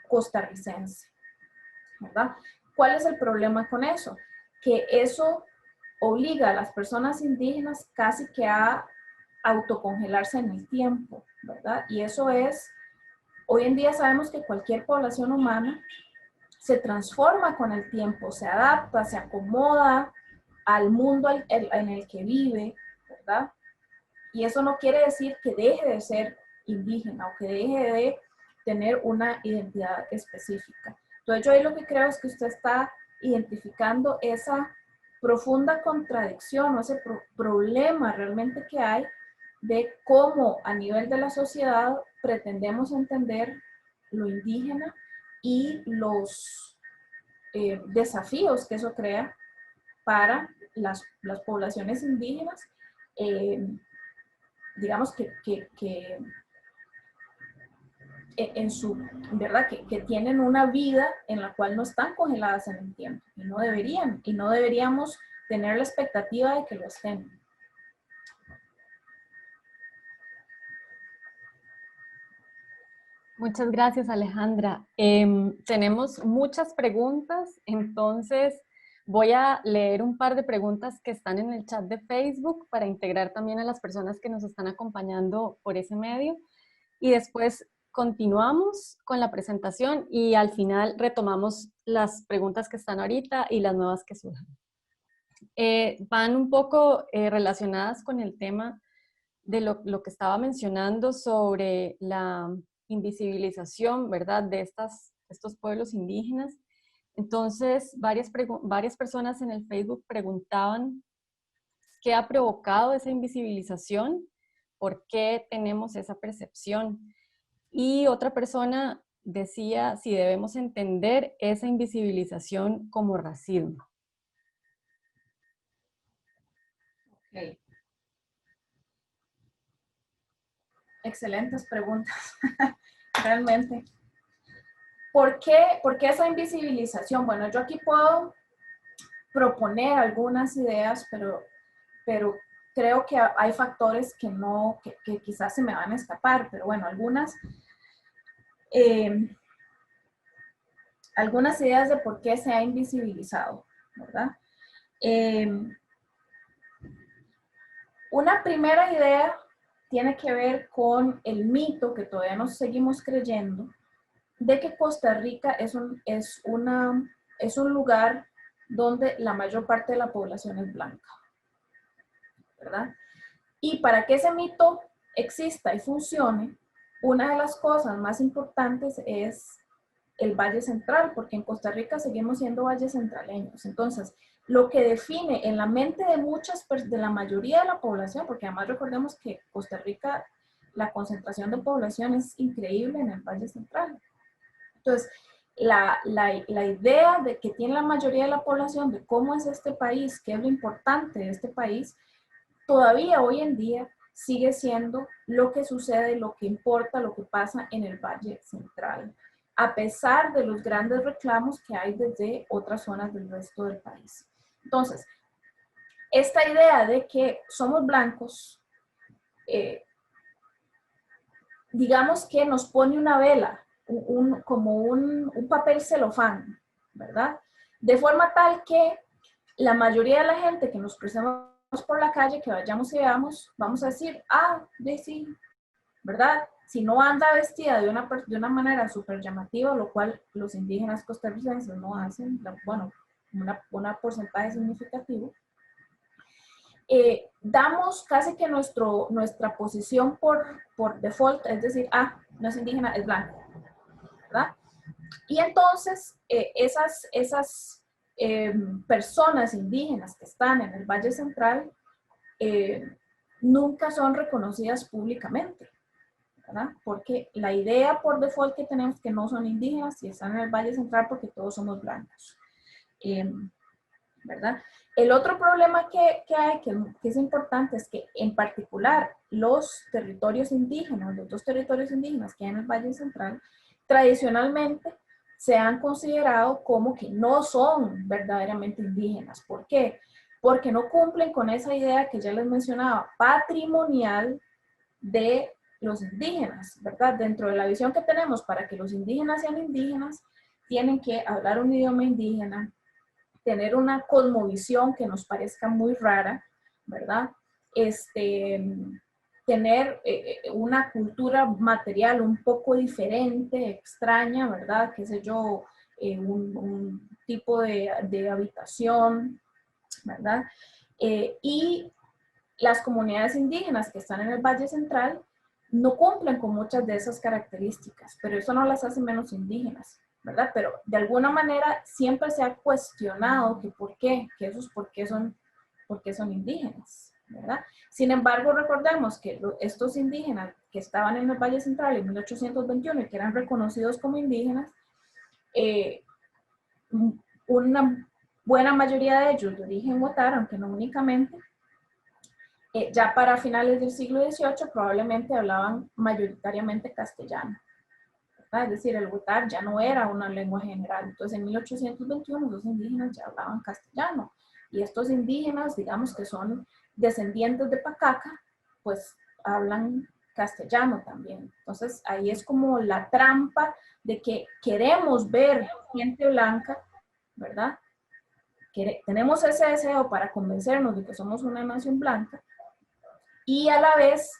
costarricense, ¿verdad? ¿Cuál es el problema con eso? Que eso obliga a las personas indígenas casi que a autocongelarse en el tiempo, ¿verdad? Y eso es, hoy en día sabemos que cualquier población humana se transforma con el tiempo, se adapta, se acomoda al mundo en el que vive, ¿verdad? Y eso no quiere decir que deje de ser indígena o que deje de tener una identidad específica. Entonces yo ahí lo que creo es que usted está identificando esa profunda contradicción o ese problema realmente que hay de cómo a nivel de la sociedad pretendemos entender lo indígena y los desafíos que eso crea para las poblaciones indígenas, digamos que en su, ¿verdad? Que tienen una vida en la cual no están congeladas en el tiempo y no deberíamos tener la expectativa de que lo estén. Muchas gracias, Alejandra. Tenemos muchas preguntas, entonces voy a leer un par de preguntas que están en el chat de Facebook para integrar también a las personas que nos están acompañando por ese medio. Y después continuamos con la presentación y al final retomamos las preguntas que están ahorita y las nuevas que surjan. Van un poco relacionadas con el tema de lo que estaba mencionando sobre la invisibilización, ¿verdad?, de estos pueblos indígenas. Entonces, varias personas en el Facebook preguntaban qué ha provocado esa invisibilización, por qué tenemos esa percepción. Y otra persona decía si debemos entender esa invisibilización como racismo. Okay. Excelentes preguntas, realmente. ¿Por qué esa invisibilización? Bueno, yo aquí puedo proponer algunas ideas, pero creo que hay factores que quizás se me van a escapar, pero bueno, algunas ideas de por qué se ha invisibilizado, ¿verdad? Una primera idea tiene que ver con el mito que todavía nos seguimos creyendo de que Costa Rica es un lugar donde la mayor parte de la población es blanca, ¿verdad? Y para que ese mito exista y funcione, una de las cosas más importantes es el Valle Central, porque en Costa Rica seguimos siendo valles centraleños. Entonces, lo que define en la mente de la mayoría de la población, porque además recordemos que Costa Rica, la concentración de población es increíble en el Valle Central. Entonces, la idea de que tiene la mayoría de la población de cómo es este país, qué es lo importante de este país, todavía hoy en día sigue siendo lo que sucede, lo que importa, lo que pasa en el Valle Central, a pesar de los grandes reclamos que hay desde otras zonas del resto del país. Entonces, esta idea de que somos blancos, digamos que nos pone una vela como un papel celofán, ¿verdad? De forma tal que la mayoría de la gente que nos crucemos por la calle, que vayamos y veamos, vamos a decir, ah, sí, ¿verdad? Si no anda vestida de una manera súper llamativa, lo cual los indígenas costarricenses no hacen, bueno, un porcentaje significativo, damos casi que nuestra posición por default, es decir, ah, no es indígena, es blanco, ¿verdad? Y entonces esas personas indígenas que están en el Valle Central nunca son reconocidas públicamente, ¿verdad? Porque la idea por default que tenemos es que no son indígenas y están en el Valle Central porque todos somos blancos, ¿verdad? El otro problema que hay, que es importante, es que en particular los territorios indígenas, los dos territorios indígenas que hay en el Valle Central, tradicionalmente se han considerado como que no son verdaderamente indígenas. ¿Por qué? Porque no cumplen con esa idea que ya les mencionaba, patrimonial de los indígenas, ¿verdad? Dentro de la visión que tenemos para que los indígenas sean indígenas, tienen que hablar un idioma indígena, tener una cosmovisión que nos parezca muy rara, ¿verdad? Tener una cultura material un poco diferente, extraña, ¿verdad? Qué sé yo, un tipo de habitación, ¿verdad? Y las comunidades indígenas que están en el Valle Central no cumplen con muchas de esas características, pero eso no las hace menos indígenas, ¿verdad? Pero de alguna manera siempre se ha cuestionado que por qué, que esos por qué son indígenas, ¿verdad? Sin embargo, recordemos que estos indígenas que estaban en el Valle Central en 1821 y que eran reconocidos como indígenas, una buena mayoría de ellos de origen huetar, aunque no únicamente, ya para finales del siglo XVIII probablemente hablaban mayoritariamente castellano. Es decir, el huetar ya no era una lengua general. Entonces, en 1821 los indígenas ya hablaban castellano. Y estos indígenas, digamos que son descendientes de Pacaca, pues hablan castellano también. Entonces, ahí es como la trampa de que queremos ver gente blanca, ¿verdad? Tenemos ese deseo para convencernos de que somos una nación blanca, y a la vez,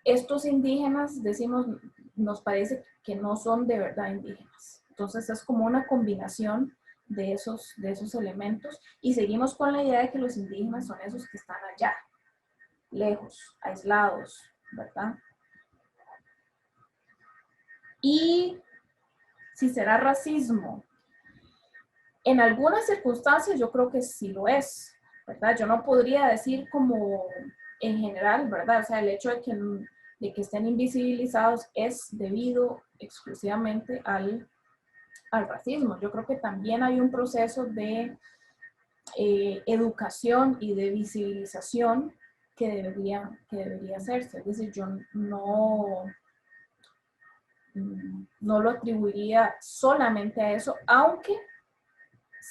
estos indígenas, decimos, nos parece que no son de verdad indígenas. Entonces es como una combinación de esos elementos, y seguimos con la idea de que los indígenas son esos que están allá, lejos, aislados, ¿verdad? Y si será racismo, en algunas circunstancias yo creo que sí lo es, ¿verdad? Yo no podría decir como en general, ¿verdad? O sea, el hecho de que estén invisibilizados es debido exclusivamente al racismo. Yo creo que también hay un proceso de educación y de visibilización que debería hacerse. Es decir, yo no lo atribuiría solamente a eso, aunque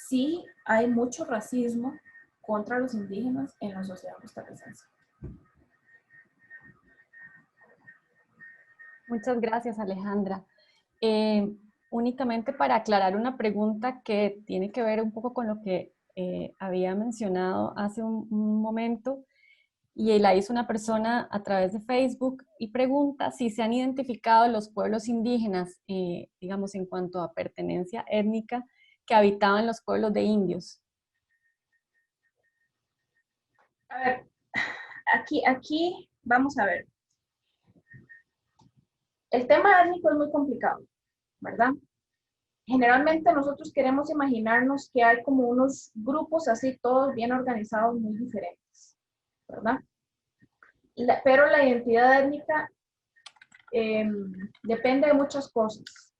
sí hay mucho racismo contra los indígenas en la sociedad costarricense. Muchas gracias, Alejandra. Únicamente para aclarar una pregunta que tiene que ver un poco con lo que había mencionado hace un momento, y la hizo una persona a través de Facebook, y pregunta si se han identificado los pueblos indígenas, digamos, en cuanto a pertenencia étnica, que habitaban los pueblos de indios. A ver, aquí vamos a ver. El tema étnico es muy complicado, ¿verdad? Generalmente nosotros queremos imaginarnos que hay como unos grupos así, todos bien organizados, muy diferentes, ¿verdad? Pero la identidad étnica depende de muchas cosas,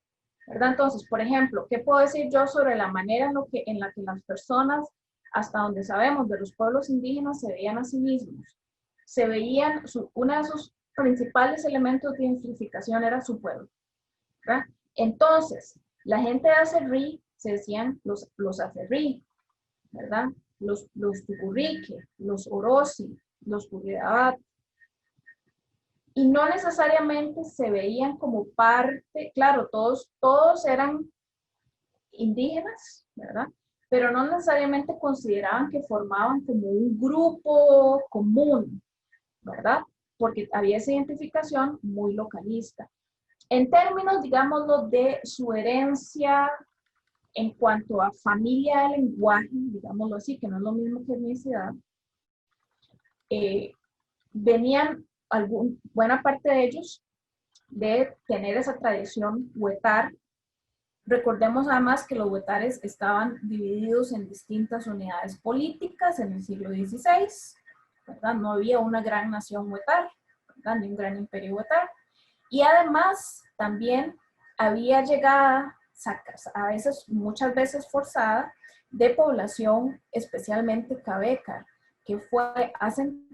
¿verdad? Entonces, por ejemplo, ¿qué puedo decir yo sobre la manera en la que las personas, hasta donde sabemos de los pueblos indígenas, se veían a sí mismos? Se veían, uno de sus principales elementos de identificación era su pueblo, ¿verdad? Entonces, la gente de Acerrí se decían los Acerrí, ¿verdad? Los Tucurrique, los Orosi, los Curridabat. y no necesariamente se veían como parte, claro, todos eran indígenas, ¿verdad? Pero no necesariamente consideraban que formaban como un grupo común, ¿verdad? Porque había esa identificación muy localista. En términos, digámoslo, de su herencia en cuanto a familia de lenguaje, digámoslo así, que no es lo mismo que etnicidad, venían buena parte de ellos de tener esa tradición huetar. Recordemos además que los huetares estaban divididos en distintas unidades políticas en el siglo XVI, ¿verdad? No había una gran nación huetar, ¿verdad? Ni un gran imperio huetar. Y además también había llegada, a veces, muchas veces forzada, de población especialmente cabeca, que fue asentada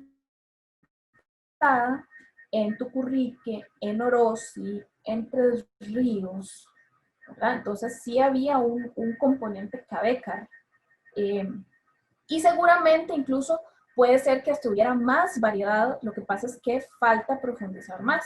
en Tucurrique, en Orosi, en Tres Ríos, ¿verdad? Entonces sí había un componente cabeca. Y seguramente incluso puede ser que estuviera más variedad, lo que pasa es que falta profundizar más,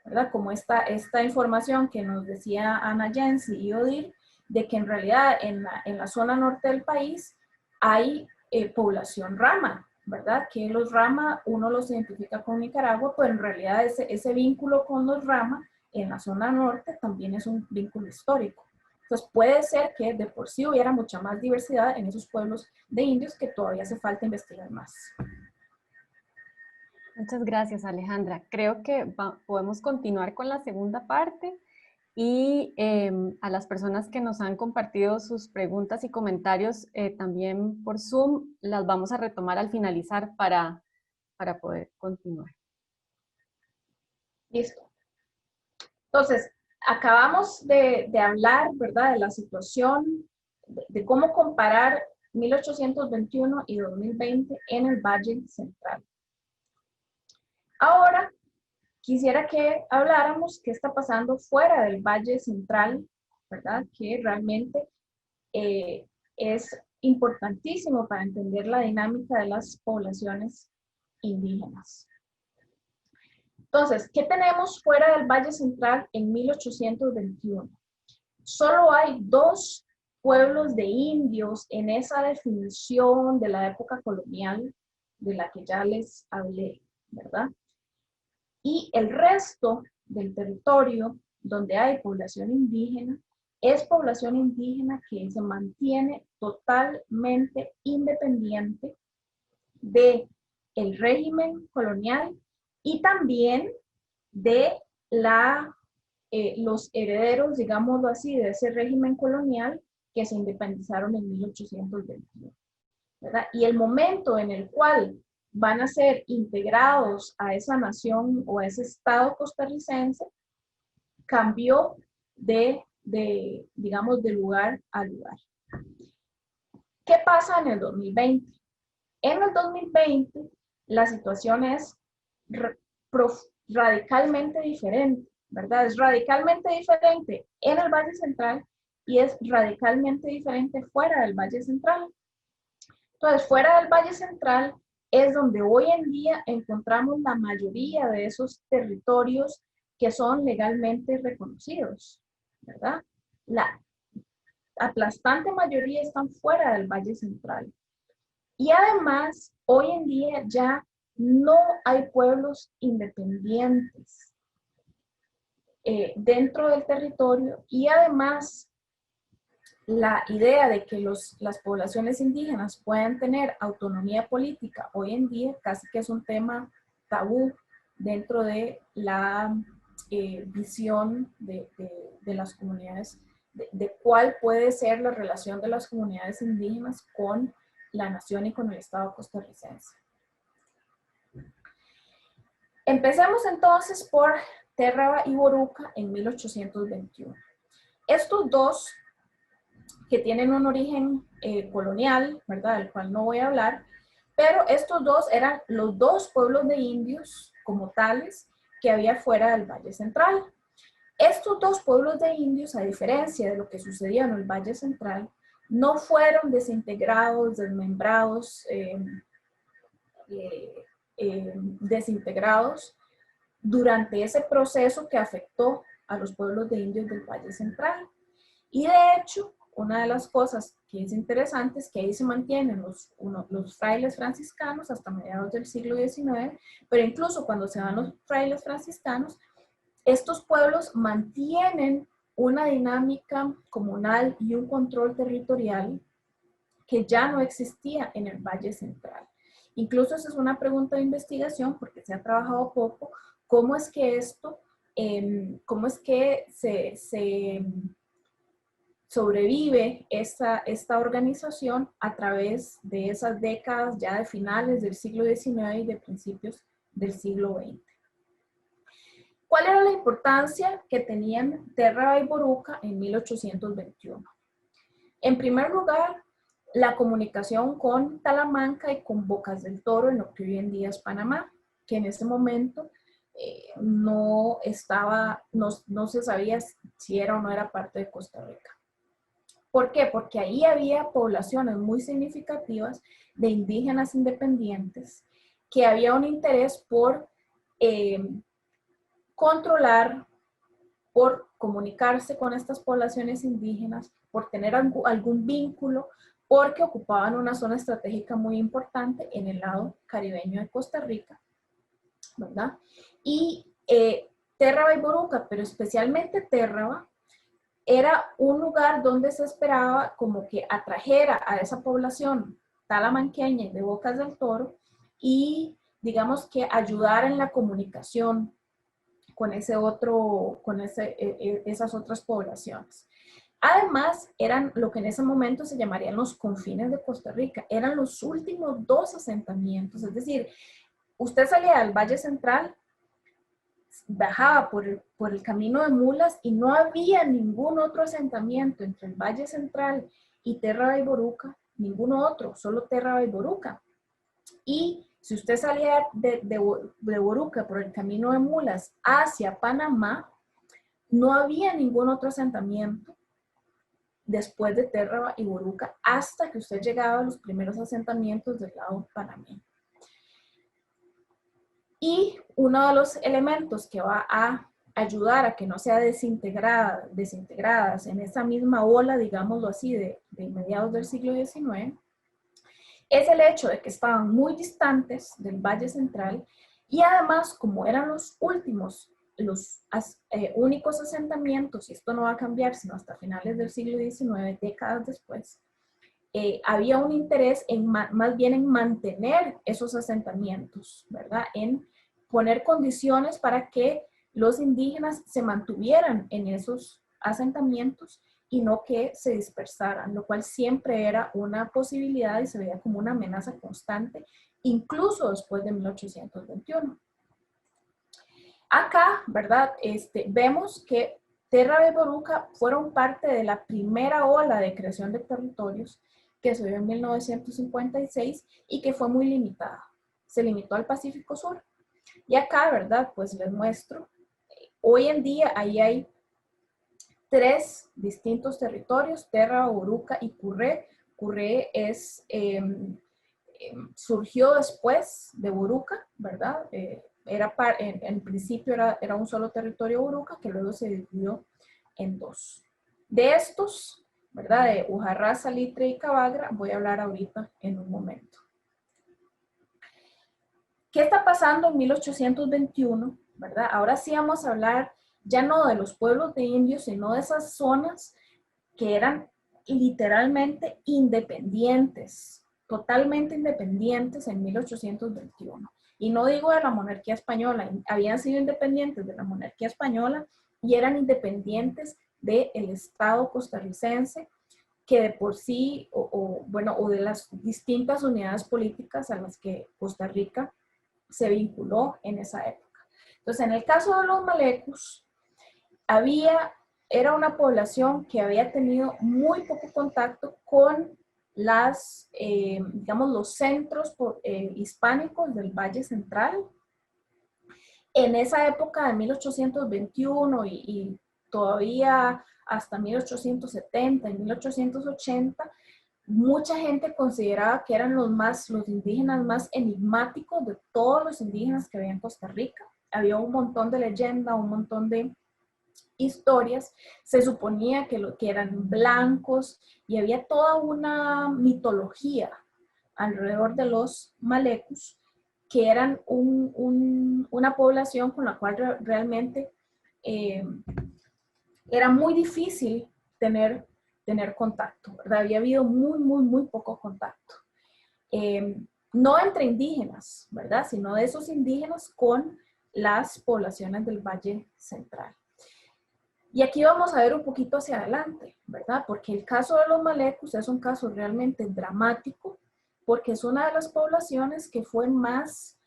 ¿verdad? Como esta información que nos decía Ana Jensi y Odir, de que en realidad en la zona norte del país hay población rama, ¿verdad? Que los rama uno los identifica con Nicaragua, pero en realidad ese vínculo con los rama en la zona norte también es un vínculo histórico. Entonces puede ser que de por sí hubiera mucha más diversidad en esos pueblos de indios que todavía hace falta investigar más. Muchas gracias, Alejandra. Creo que podemos continuar con la segunda parte y a las personas que nos han compartido sus preguntas y comentarios también por Zoom, las vamos a retomar al finalizar para poder continuar. Listo. Entonces, acabamos de hablar, ¿verdad?, de la situación, de cómo comparar 1821 y 2020 en el Valle Central. Ahora, quisiera que habláramos qué está pasando fuera del Valle Central, ¿verdad?, que realmente es importantísimo para entender la dinámica de las poblaciones indígenas. Entonces, ¿qué tenemos fuera del Valle Central en 1821? Solo hay 2 pueblos de indios en esa definición de la época colonial de la que ya les hablé, ¿verdad? Y el resto del territorio donde hay población indígena es población indígena que se mantiene totalmente independiente del régimen colonial y también de los herederos, digámoslo así, de ese régimen colonial que se independizaron en 1821, ¿verdad? Y el momento en el cual van a ser integrados a esa nación o a ese estado costarricense cambió digamos, de lugar a lugar. ¿Qué pasa en el 2020? En el 2020 la situación es radicalmente diferente, ¿verdad? Es radicalmente diferente en el Valle Central y es radicalmente diferente fuera del Valle Central. Entonces, fuera del Valle Central es donde hoy en día encontramos la mayoría de esos territorios que son legalmente reconocidos, ¿verdad? La aplastante mayoría están fuera del Valle Central. Y además, hoy en día ya no hay pueblos independientes dentro del territorio y además la idea de que las poblaciones indígenas puedan tener autonomía política hoy en día casi que es un tema tabú dentro de la visión de las comunidades, de cuál puede ser la relación de las comunidades indígenas con la nación y con el Estado costarricense. Empecemos entonces por Terraba y Boruca en 1821. Estos dos, que tienen un origen colonial, ¿verdad?, del cual no voy a hablar, pero estos dos eran los 2 pueblos de indios como tales que había fuera del Valle Central. Estos 2 pueblos de indios, a diferencia de lo que sucedió en el Valle Central, no fueron desintegrados, desmembrados, desintegrados durante ese proceso que afectó a los pueblos de indios del Valle Central. Y de hecho, una de las cosas que es interesante es que ahí se mantienen los frailes franciscanos hasta mediados del siglo XIX, pero incluso cuando se van los frailes franciscanos, estos pueblos mantienen una dinámica comunal y un control territorial que ya no existía en el Valle Central. Incluso esa es una pregunta de investigación porque se ha trabajado poco, cómo es que esto, cómo es que se sobrevive esta organización a través de esas décadas ya de finales del siglo XIX y de principios del siglo XX. ¿Cuál era la importancia que tenían Térraba y Boruca en 1821? En primer lugar, la comunicación con Talamanca y con Bocas del Toro en lo que hoy en día es Panamá, que en ese momento no se sabía si era o no era parte de Costa Rica. ¿Por qué? Porque ahí había poblaciones muy significativas de indígenas independientes que había un interés por controlar, por comunicarse con estas poblaciones indígenas, por tener algún vínculo, porque ocupaban una zona estratégica muy importante en el lado caribeño de Costa Rica, ¿verdad? Y Térraba y Boruca, pero especialmente Térraba, era un lugar donde se esperaba como que atrajera a esa población talamanqueña y de Bocas del Toro y digamos que ayudar en la comunicación con esas otras poblaciones. Además, eran lo que en ese momento se llamarían los confines de Costa Rica, eran los últimos 2 asentamientos, es decir, usted salía del Valle Central, bajaba por el camino de mulas y no había ningún otro asentamiento entre el Valle Central y Térraba y Boruca, ninguno otro, solo Térraba y Boruca. Y si usted salía de Boruca por el camino de mulas hacia Panamá, no había ningún otro asentamiento después de Térraba y Boruca hasta que usted llegaba a los primeros asentamientos del lado panameño. Y uno de los elementos que va a ayudar a que no sea desintegradas en esa misma ola, digámoslo así, de mediados del siglo XIX, es el hecho de que estaban muy distantes del Valle Central y además, como eran los últimos, los únicos asentamientos, y esto no va a cambiar sino hasta finales del siglo XIX, décadas después, había un interés más bien en mantener esos asentamientos, ¿verdad? En poner condiciones para que los indígenas se mantuvieran en esos asentamientos y no que se dispersaran, lo cual siempre era una posibilidad y se veía como una amenaza constante, incluso después de 1821. Acá, ¿verdad? Vemos que Térraba y Boruca fueron parte de la primera ola de creación de territorios que se dio en 1956 y que fue muy limitada. Se limitó al Pacífico Sur. Y acá, ¿verdad? Pues les muestro. Hoy en día ahí hay 3 distintos territorios, Térraba, Boruca y Curré. Curré surgió después de Boruca, ¿verdad? En principio era un solo territorio Boruca que luego se dividió en 2. De estos, ¿verdad? De Ujarrá, Salitre y Cabagra, voy a hablar ahorita en un momento. ¿Qué está pasando en 1821? ¿Verdad? Ahora sí vamos a hablar ya no de los pueblos de indios, sino de esas zonas que eran literalmente independientes, totalmente independientes en 1821. Y no digo de la monarquía española, habían sido independientes de la monarquía española y eran independientes del Estado costarricense, que de por sí, o de las distintas unidades políticas a las que Costa Rica se vinculó en esa época. Entonces, en el caso de los malecos, era una población que había tenido muy poco contacto con los centros hispánicos del Valle Central. En esa época de 1821 y todavía hasta 1870 y 1880, mucha gente consideraba que eran los indígenas más enigmáticos de todos los indígenas que había en Costa Rica. había un montón de leyenda, un montón de historias. Se suponía que eran blancos y había toda una mitología alrededor de los malecos, que eran una población con la cual realmente era muy difícil tener contacto, ¿verdad? Había habido muy poco contacto. No entre indígenas, ¿verdad? Sino de esos indígenas con las poblaciones del Valle Central. Y aquí vamos a ver un poquito hacia adelante, ¿verdad? Porque el caso de los malecos es un caso realmente dramático, porque es una de las poblaciones que fue más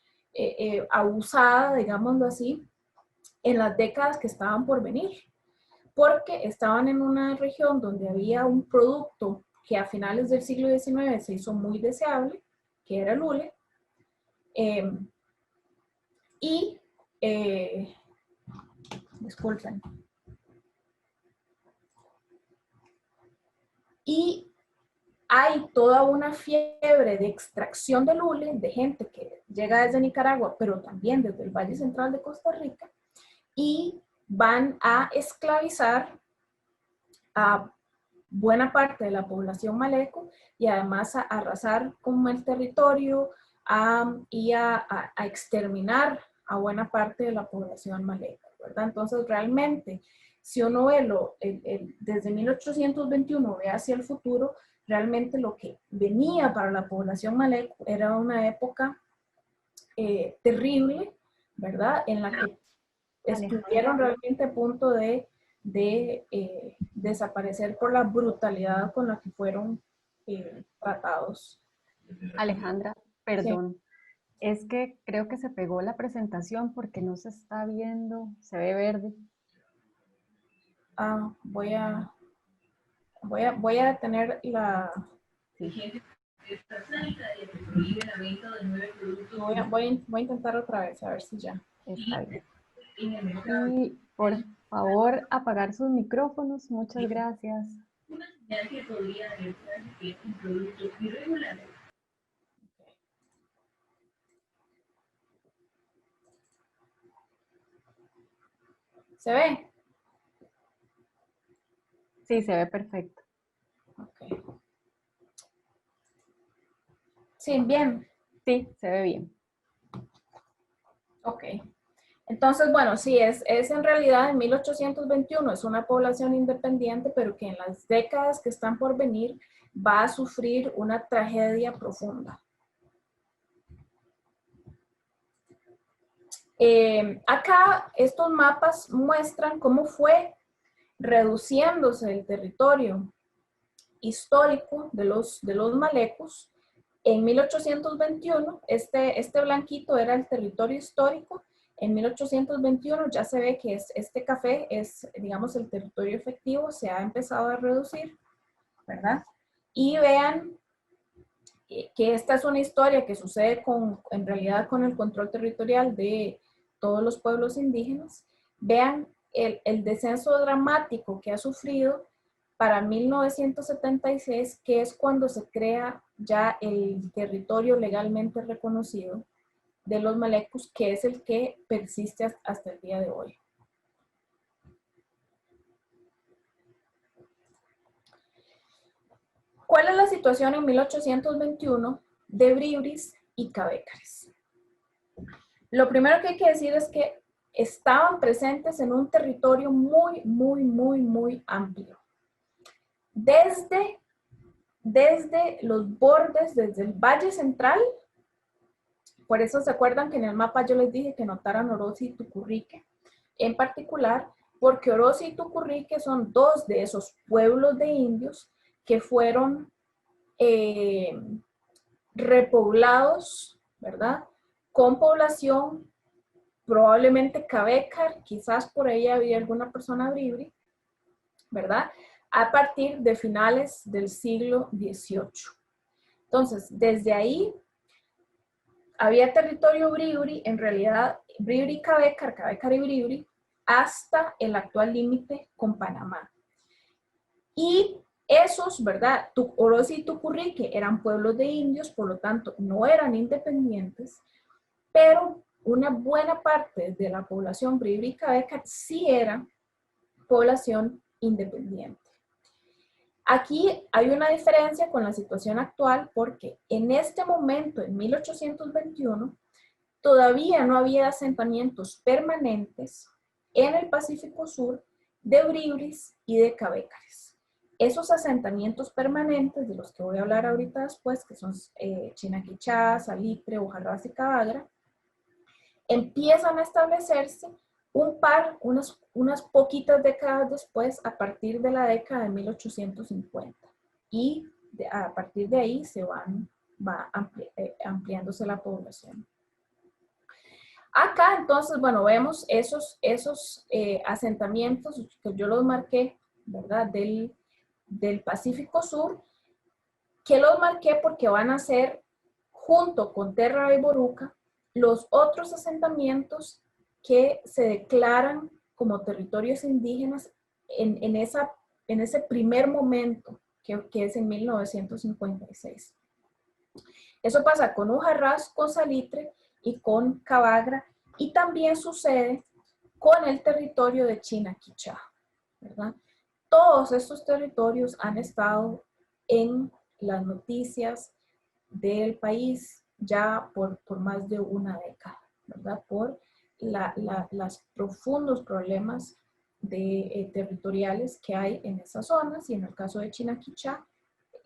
abusada, digámoslo así, en las décadas que estaban por venir, porque estaban en una región donde había un producto que a finales del siglo XIX se hizo muy deseable, que era el hule, disculpen. Y hay toda una fiebre de extracción del hule, de gente que llega desde Nicaragua, pero también desde el Valle Central de Costa Rica, y van a esclavizar a buena parte de la población maleco y además a arrasar con el territorio y a exterminar a buena parte de la población maleco, ¿verdad? Entonces realmente, si uno ve desde 1821 ve hacia el futuro, realmente lo que venía para la población maleco era una época terrible, ¿verdad? En la que estuvieron realmente a punto de desaparecer por la brutalidad con la que fueron tratados. Alejandra, perdón. Sí. Es que creo que se pegó la presentación porque no se está viendo, se ve verde. Voy a tener la... Sí. Voy a intentar otra vez, a ver si ya. Está bien. Y por favor, apagar sus micrófonos. Muchas gracias. ¿Se ve? Sí, se ve perfecto. Okay. Sí, bien. Sí, se ve bien. Ok. Entonces, bueno, sí, es en realidad en 1821, es una población independiente, pero que en las décadas que están por venir va a sufrir una tragedia profunda. Acá estos mapas muestran cómo fue reduciéndose el territorio histórico de los malecos. En 1821, este blanquito era el territorio histórico. En 1821 ya se ve que este café es, digamos, el territorio efectivo, se ha empezado a reducir, ¿verdad? Y vean que esta es una historia que sucede en realidad con el control territorial de todos los pueblos indígenas. Vean el descenso dramático que ha sufrido para 1976, que es cuando se crea ya el territorio legalmente reconocido de los malecos, que es el que persiste hasta el día de hoy. ¿Cuál es la situación en 1821 de Briuris y Cabécares? Lo primero que hay que decir es que estaban presentes en un territorio muy amplio. Desde los bordes, desde el Valle Central, por eso se acuerdan que en el mapa yo les dije que notaran Orosi y Tucurrique, en particular porque Orosi y Tucurrique son dos de esos pueblos de indios que fueron repoblados, ¿verdad? Con población, probablemente Cabécar, quizás por ahí había alguna persona bribri, ¿verdad? A partir de finales del siglo XVIII. Entonces, desde ahí había territorio bribri, en realidad bribri Cabécar, Cabécar y bribri, hasta el actual límite con Panamá. Y esos, ¿verdad? Orosi y Tucurrique eran pueblos de indios, por lo tanto no eran independientes, pero una buena parte de la población bribri y cabecar sí era población independiente. Aquí hay una diferencia con la situación actual porque en este momento, en 1821, todavía no había asentamientos permanentes en el Pacífico Sur de bribris y de cabécares. Esos asentamientos permanentes, de los que voy a hablar ahorita después, que son Chinaquichá, Salitre, Hojarras y Cabagra, empiezan a establecerse unas poquitas décadas después, a partir de la década de 1850. Y a partir de ahí se va ampliándose la población. Acá entonces, bueno, vemos esos asentamientos que yo los marqué, ¿verdad? Del Pacífico Sur, que los marqué porque van a ser, junto con Terra y Boruca, los otros asentamientos que se declaran como territorios indígenas en ese primer momento, que es en 1956. Eso pasa con Ujarrás, con Salitre y con Cabagra, y también sucede con el territorio de Chinaquichá, ¿verdad? Todos estos territorios han estado en las noticias del país ya por más de una década, ¿verdad? Por los profundos problemas territoriales que hay en esas zonas, y en el caso de Chinaquichá,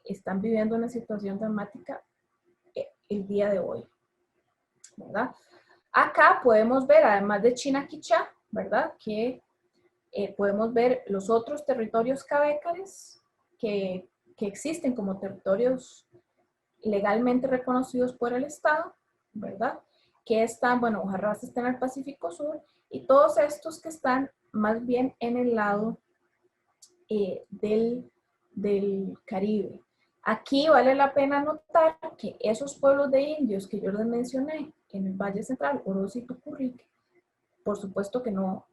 están viviendo una situación dramática el día de hoy, ¿verdad? Acá podemos ver, además de Chinaquichá, ¿verdad? Que podemos ver los otros territorios cabécares que existen como territorios legalmente reconocidos por el Estado, ¿verdad? Que están, bueno, Ujarrás está en el Pacífico Sur, y todos estos que están más bien en el lado del Caribe. Aquí vale la pena notar que esos pueblos de indios que yo les mencioné en el Valle Central, Orosi y Tucurrique, por supuesto que no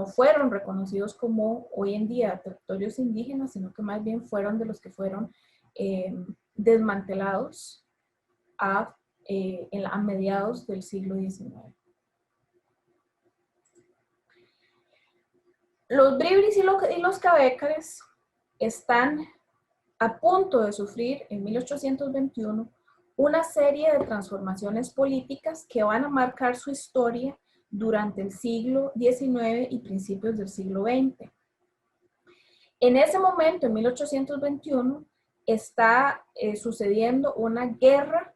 fueron reconocidos como hoy en día territorios indígenas, sino que más bien fueron de los que fueron desmantelados a mediados del siglo XIX. Los bribris y los cabécares están a punto de sufrir en 1821 una serie de transformaciones políticas que van a marcar su historia durante el siglo XIX y principios del siglo XX. En ese momento, en 1821, está sucediendo una guerra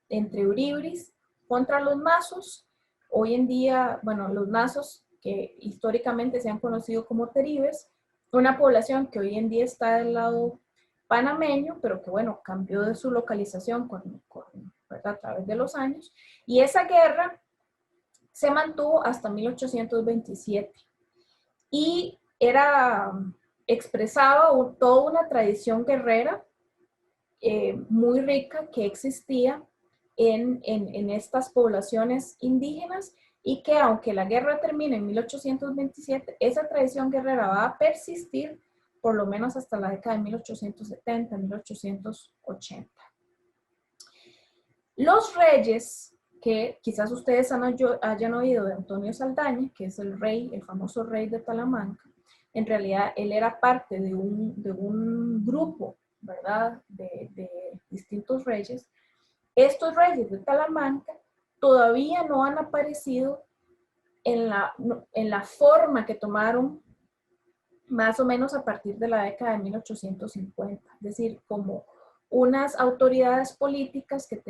entre bribris contra los mazos. Hoy en día, bueno, los mazos que históricamente se han conocido como teribes, una población que hoy en día está del lado panameño, pero que, bueno, cambió de su localización ¿verdad? A través de los años. Y esa guerra se mantuvo hasta 1827. Y expresaba toda una tradición guerrera muy rica que existía en estas poblaciones indígenas, y que aunque la guerra termine en 1827, esa tradición guerrera va a persistir por lo menos hasta la década de 1870, 1880. Los reyes, que quizás ustedes hayan oído de Antonio Saldaña, que es el famoso rey de Talamanca, en realidad él era parte de un grupo, ¿verdad?, de distintos reyes. Estos reyes de Talamanca todavía no han aparecido en la forma que tomaron más o menos a partir de la década de 1850, es decir, como unas autoridades políticas que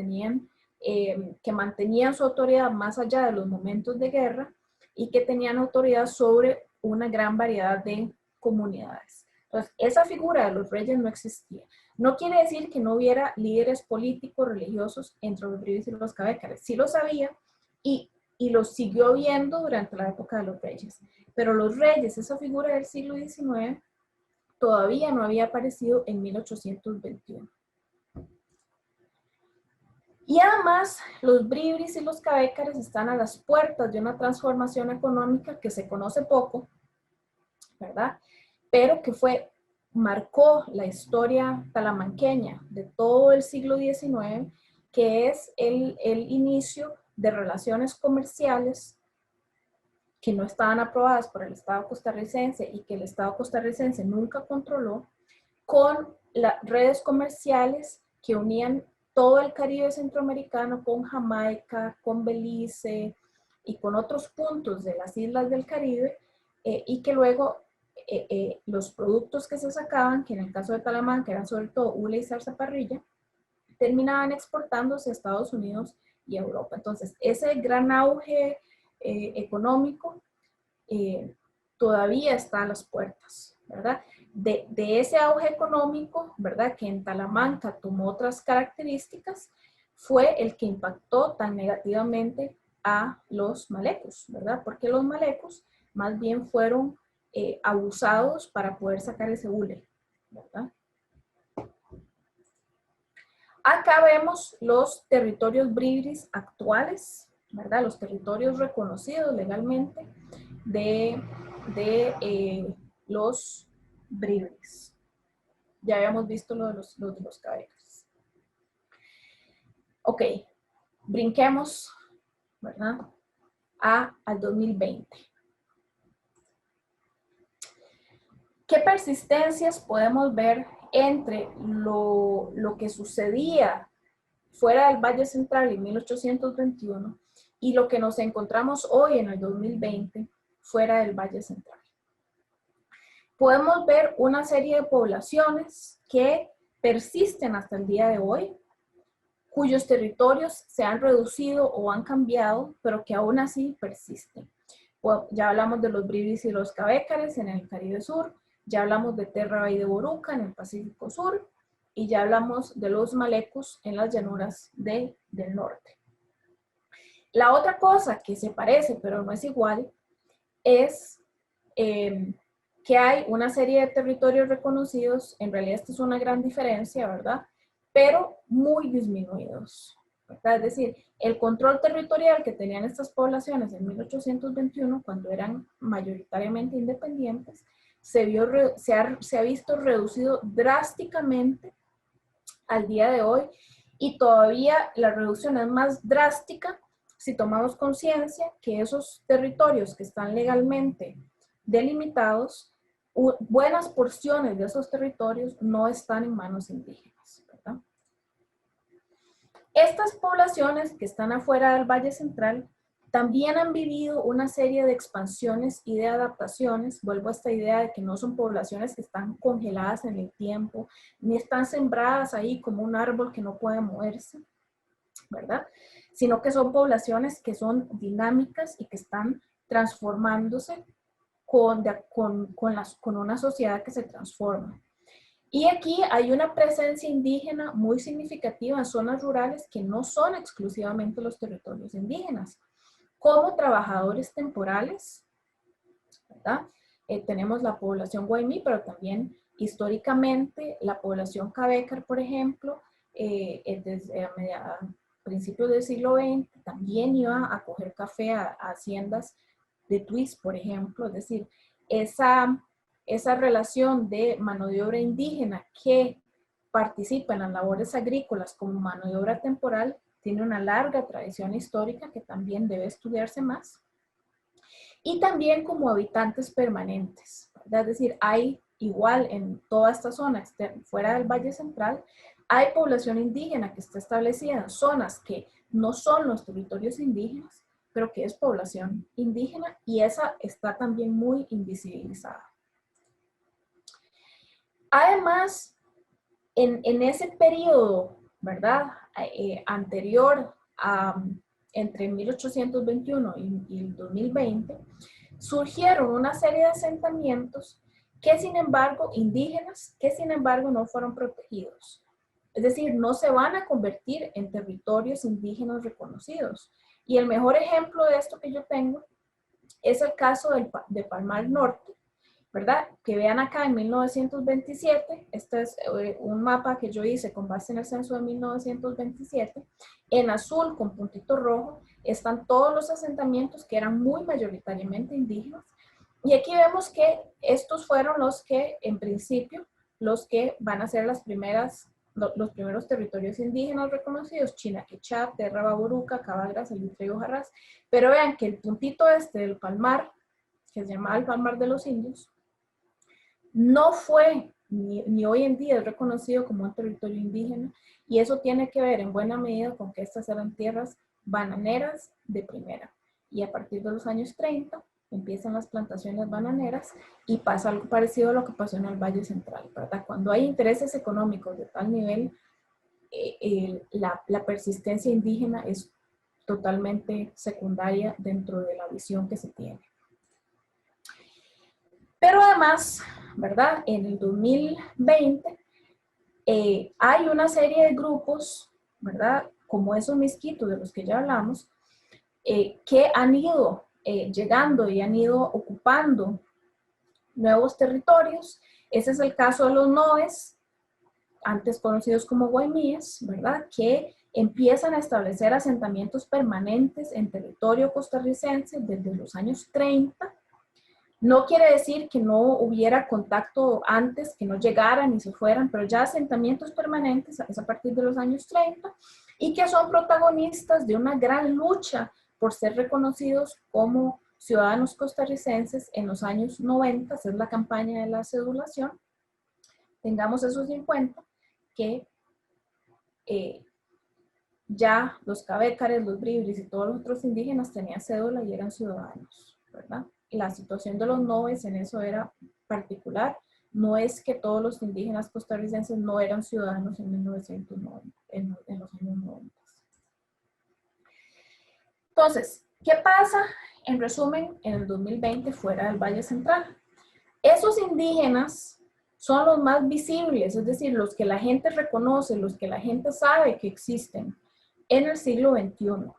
mantenían su autoridad más allá de los momentos de guerra, y que tenían autoridad sobre una gran variedad de comunidades. Entonces, esa figura de los reyes no existía. No quiere decir que no hubiera líderes políticos, religiosos entre los bribris y los cabécares. Sí los había, y los siguió viendo durante la época de los reyes. Pero los reyes, esa figura del siglo XIX, todavía no había aparecido en 1821. Y además, los bribris y los cabécares están a las puertas de una transformación económica que se conoce poco, ¿verdad? Pero que marcó la historia talamanqueña de todo el siglo XIX, que es el inicio de relaciones comerciales que no estaban aprobadas por el Estado costarricense y que el Estado costarricense nunca controló, con las redes comerciales que unían todo el Caribe centroamericano con Jamaica, con Belice y con otros puntos de las islas del Caribe, y que luego los productos que se sacaban, que en el caso de Talamanca eran sobre todo hule y zarza parrilla, terminaban exportándose a Estados Unidos y a Europa. Entonces, ese gran auge económico todavía está a las puertas, ¿verdad? De ese auge económico, ¿verdad?, que en Talamanca tomó otras características, fue el que impactó tan negativamente a los malecos, ¿verdad? Porque los malecos más bien fueron abusados para poder sacar ese hule, ¿verdad? Acá vemos los territorios bribris actuales, ¿verdad? Los territorios reconocidos legalmente de los bribris. Ya habíamos visto lo de los cabecas. Ok, brinquemos, ¿verdad?, al 2020. ¿Qué persistencias podemos ver entre lo que sucedía fuera del Valle Central en 1821 y lo que nos encontramos hoy en el 2020 fuera del Valle Central? Podemos ver una serie de poblaciones que persisten hasta el día de hoy, cuyos territorios se han reducido o han cambiado, pero que aún así persisten. Ya hablamos de los bribris y los cabécares en el Caribe Sur, ya hablamos de Terra y de Boruca en el Pacífico Sur, y ya hablamos de los malecos en las llanuras del norte. La otra cosa que se parece, pero no es igual, es que hay una serie de territorios reconocidos, en realidad esta es una gran diferencia, ¿verdad?, pero muy disminuidos, ¿verdad? Es decir, el control territorial que tenían estas poblaciones en 1821, cuando eran mayoritariamente independientes, se ha visto reducido drásticamente al día de hoy, y todavía la reducción es más drástica si tomamos conciencia que esos territorios que están legalmente delimitados, buenas porciones de esos territorios no están en manos indígenas, ¿verdad? Estas poblaciones que están afuera del Valle Central también han vivido una serie de expansiones y de adaptaciones. Vuelvo a esta idea de que no son poblaciones que están congeladas en el tiempo, ni están sembradas ahí como un árbol que no puede moverse, ¿verdad?, sino que son poblaciones que son dinámicas y que están transformándose con una sociedad que se transforma. Y aquí hay una presencia indígena muy significativa en zonas rurales que no son exclusivamente los territorios indígenas, como trabajadores temporales, ¿verdad? Tenemos la población Guaymí, pero también históricamente la población Cabécar, por ejemplo, desde principios del siglo XX, también iba a coger café a haciendas de Tuís, por ejemplo. Es decir, esa relación de mano de obra indígena que participa en las labores agrícolas como mano de obra temporal tiene una larga tradición histórica que también debe estudiarse más. Y también como habitantes permanentes, ¿verdad? Es decir, hay igual en toda esta zona fuera del Valle Central, hay población indígena que está establecida en zonas que no son los territorios indígenas, pero que es población indígena, y esa está también muy invisibilizada. Además, en ese periodo, ¿verdad?, anterior a entre 1821 y el 2020, surgieron una serie de asentamientos que sin embargo, indígenas, que sin embargo no fueron protegidos. Es decir, no se van a convertir en territorios indígenas reconocidos. Y el mejor ejemplo de esto que yo tengo es el caso de Palmar Norte, ¿verdad? Que vean acá en 1927, este es un mapa que yo hice con base en el censo de 1927, en azul con puntito rojo están todos los asentamientos que eran muy mayoritariamente indígenas, y aquí vemos que estos fueron los que, en principio, los que van a ser las primeras los primeros territorios indígenas reconocidos: Chinaquechá, Terra Baburuca, Cabagra, Salitre y Hojarrás. Pero vean que el puntito este del Palmar, que se llama el Palmar de los Indios, no fue, ni hoy en día es reconocido como un territorio indígena, y eso tiene que ver en buena medida con que estas eran tierras bananeras de primera. Y a partir de los años 30 empiezan las plantaciones bananeras y pasa algo parecido a lo que pasó en el Valle Central, ¿verdad? Cuando hay intereses económicos de tal nivel, la persistencia indígena es totalmente secundaria dentro de la visión que se tiene. Pero además, ¿verdad? En el 2020 hay una serie de grupos, ¿verdad? Como esos misquitos de los que ya hablamos, que han ido llegando y han ido ocupando nuevos territorios. Ese es el caso de los Noes, antes conocidos como Guaymíes, ¿verdad? Que empiezan a establecer asentamientos permanentes en territorio costarricense desde los años 30. No quiere decir que no hubiera contacto antes, que no llegaran y se fueran, pero ya asentamientos permanentes es a partir de los años 30 y que son protagonistas de una gran lucha por ser reconocidos como ciudadanos costarricenses en los años 90, es la campaña de la cedulación. Tengamos eso en cuenta, que ya los cabécares, los bribris y todos los otros indígenas tenían cédula y eran ciudadanos, ¿verdad? La situación de los Noes en eso era particular. No es que todos los indígenas costarricenses no eran ciudadanos en 1990, en los años 90. Entonces, ¿qué pasa en resumen en el 2020 fuera del Valle Central? Esos indígenas son los más visibles, es decir, los que la gente reconoce, los que la gente sabe que existen en el siglo XXI.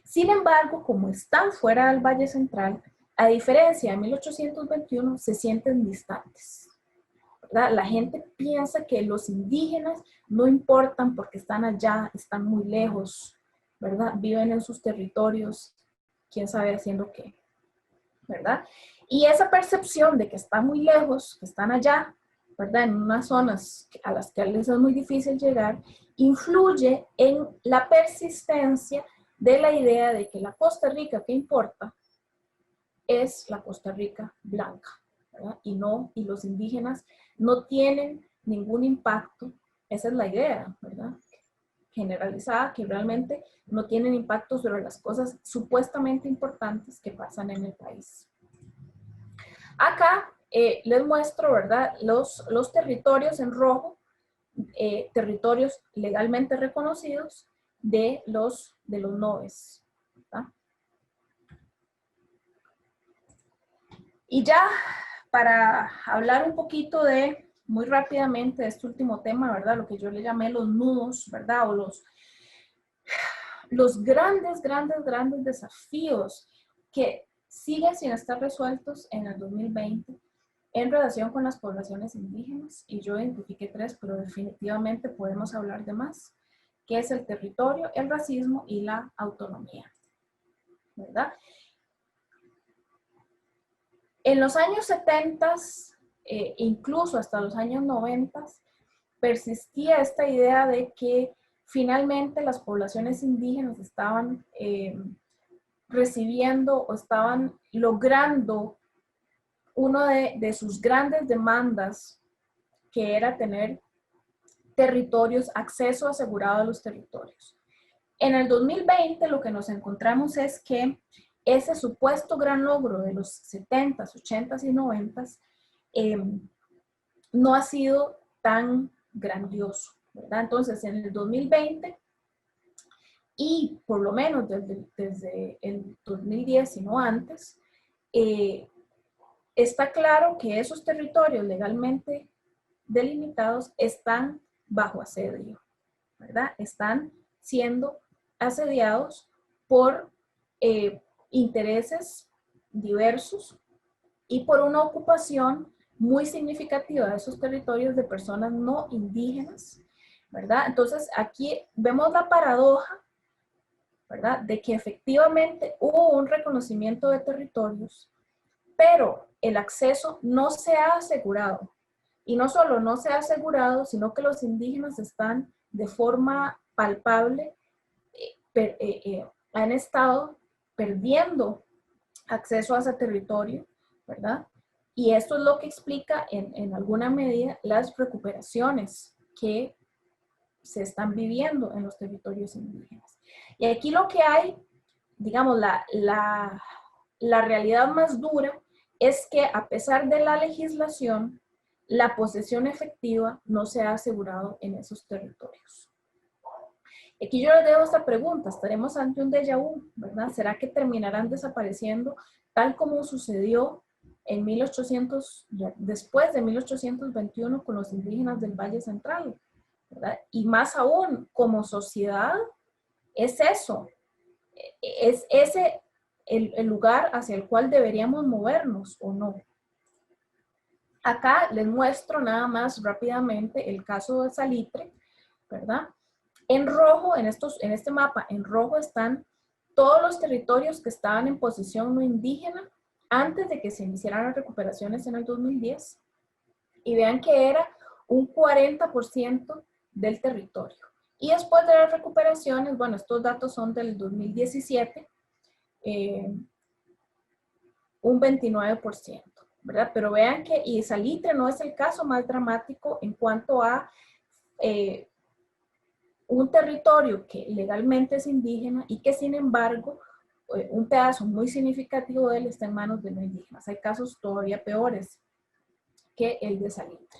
Sin embargo, como están fuera del Valle Central, a diferencia de 1821, se sienten distantes, ¿verdad? La gente piensa que los indígenas no importan porque están allá, están muy lejos, ¿verdad? Viven en sus territorios, quién sabe haciendo qué, ¿verdad? Y esa percepción de que están muy lejos, que están allá, ¿verdad? En unas zonas a las que les es muy difícil llegar, influye en la persistencia de la idea de que la Costa Rica que importa es la Costa Rica blanca, ¿verdad? Y los indígenas no tienen ningún impacto. Esa es la idea, ¿verdad? Generalizada, que realmente no tienen impacto sobre las cosas supuestamente importantes que pasan en el país. Acá les muestro, ¿verdad? Los territorios en rojo, territorios legalmente reconocidos de los Noes, ¿verdad? Y ya para hablar un poquito muy rápidamente de este último tema, ¿verdad? Lo que yo le llamé los nudos, ¿verdad? O los grandes desafíos que siguen sin estar resueltos en el 2020 en relación con las poblaciones indígenas. Y yo identifiqué 3, pero definitivamente podemos hablar de más, que es el territorio, el racismo y la autonomía, ¿verdad? En los años 70, incluso hasta los años 90, persistía esta idea de que finalmente las poblaciones indígenas estaban recibiendo o estaban logrando una de sus grandes demandas, que era tener territorios, acceso asegurado a los territorios. En el 2020 lo que nos encontramos es que ese supuesto gran logro de los 70s, 80s y 90s no ha sido tan grandioso, ¿verdad? Entonces, en el 2020 y por lo menos desde el 2010, si no antes, está claro que esos territorios legalmente delimitados están bajo asedio, ¿verdad? Están siendo asediados por intereses diversos y por una ocupación muy significativa de esos territorios de personas no indígenas, ¿verdad? Entonces aquí vemos la paradoja, ¿verdad? De que efectivamente hubo un reconocimiento de territorios, pero el acceso no se ha asegurado Y no solo no se ha asegurado, sino que los indígenas están de forma palpable, han estado perdiendo acceso a ese territorio, ¿verdad? Y esto es lo que explica en alguna medida las recuperaciones que se están viviendo en los territorios indígenas. Y aquí lo que hay, digamos, la realidad más dura es que a pesar de la legislación, la posesión efectiva no se ha asegurado en esos territorios. Aquí yo les dejo esta pregunta, ¿estaremos ante un déjà vu, verdad? ¿Será que terminarán desapareciendo tal como sucedió en 1800, después de 1821 con los indígenas del Valle Central, ¿verdad? Y más aún, como sociedad, es eso, es ese el lugar hacia el cual deberíamos movernos o no. Acá les muestro nada más rápidamente el caso de Salitre, ¿verdad? En rojo, en este mapa, en rojo están todos los territorios que estaban en posición no indígena antes de que se iniciaran las recuperaciones en el 2010. Y vean que era un 40% del territorio. Y después de las recuperaciones, bueno, estos datos son del 2017, un 29%, ¿verdad? Pero vean que y Salitre no es el caso más dramático en cuanto a un territorio que legalmente es indígena y que sin embargo un pedazo muy significativo de él está en manos de los indígenas. Hay casos todavía peores que el de Salitre.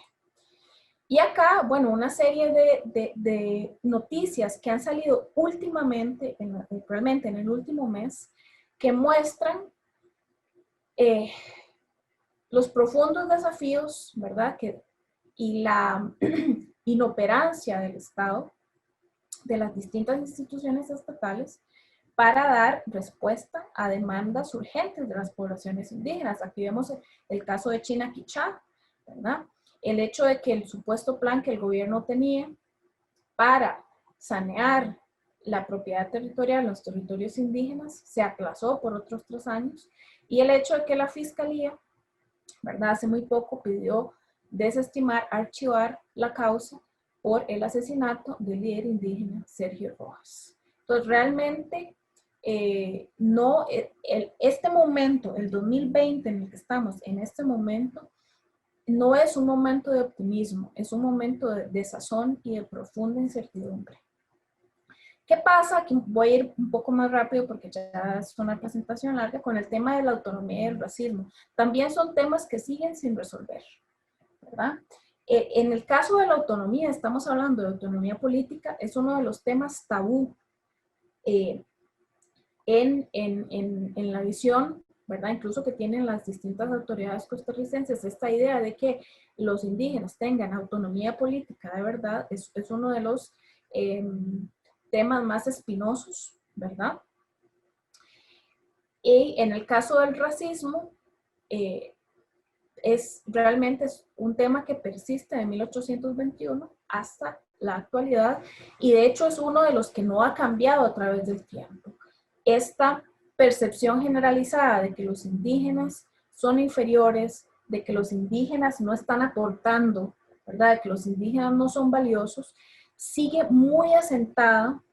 Y acá, bueno, una serie de noticias que han salido últimamente, realmente en el último mes, que muestran los profundos desafíos, ¿verdad? Y la inoperancia del Estado, de las distintas instituciones estatales, para dar respuesta a demandas urgentes de las poblaciones indígenas. Aquí vemos el caso de Chinaquichá, ¿verdad? El hecho de que el supuesto plan que el gobierno tenía para sanear la propiedad territorial en los territorios indígenas se aplazó por otros 3 años, y el hecho de que la Fiscalía, ¿verdad?, hace muy poco pidió desestimar, archivar la causa por el asesinato del líder indígena Sergio Rojas. Entonces, realmente, este momento, el 2020 en el que estamos, en este momento, no es un momento de optimismo, es un momento de desazón y de profunda incertidumbre. ¿Qué pasa? Aquí voy a ir un poco más rápido porque ya es una presentación larga con el tema de la autonomía y el racismo. También son temas que siguen sin resolver, ¿verdad? En el caso de la autonomía, estamos hablando de autonomía política, es uno de los temas tabú en la visión, ¿verdad? Incluso que tienen las distintas autoridades costarricenses, esta idea de que los indígenas tengan autonomía política de verdad es uno de los temas más espinosos, ¿verdad? Y en el caso del racismo, realmente es un tema que persiste de 1821 hasta la actualidad, y de hecho es uno de los que no ha cambiado a través del tiempo. Esta percepción generalizada de que los indígenas son inferiores, de que los indígenas no están aportando, ¿verdad?, de que los indígenas no son valiosos, sigue muy asentada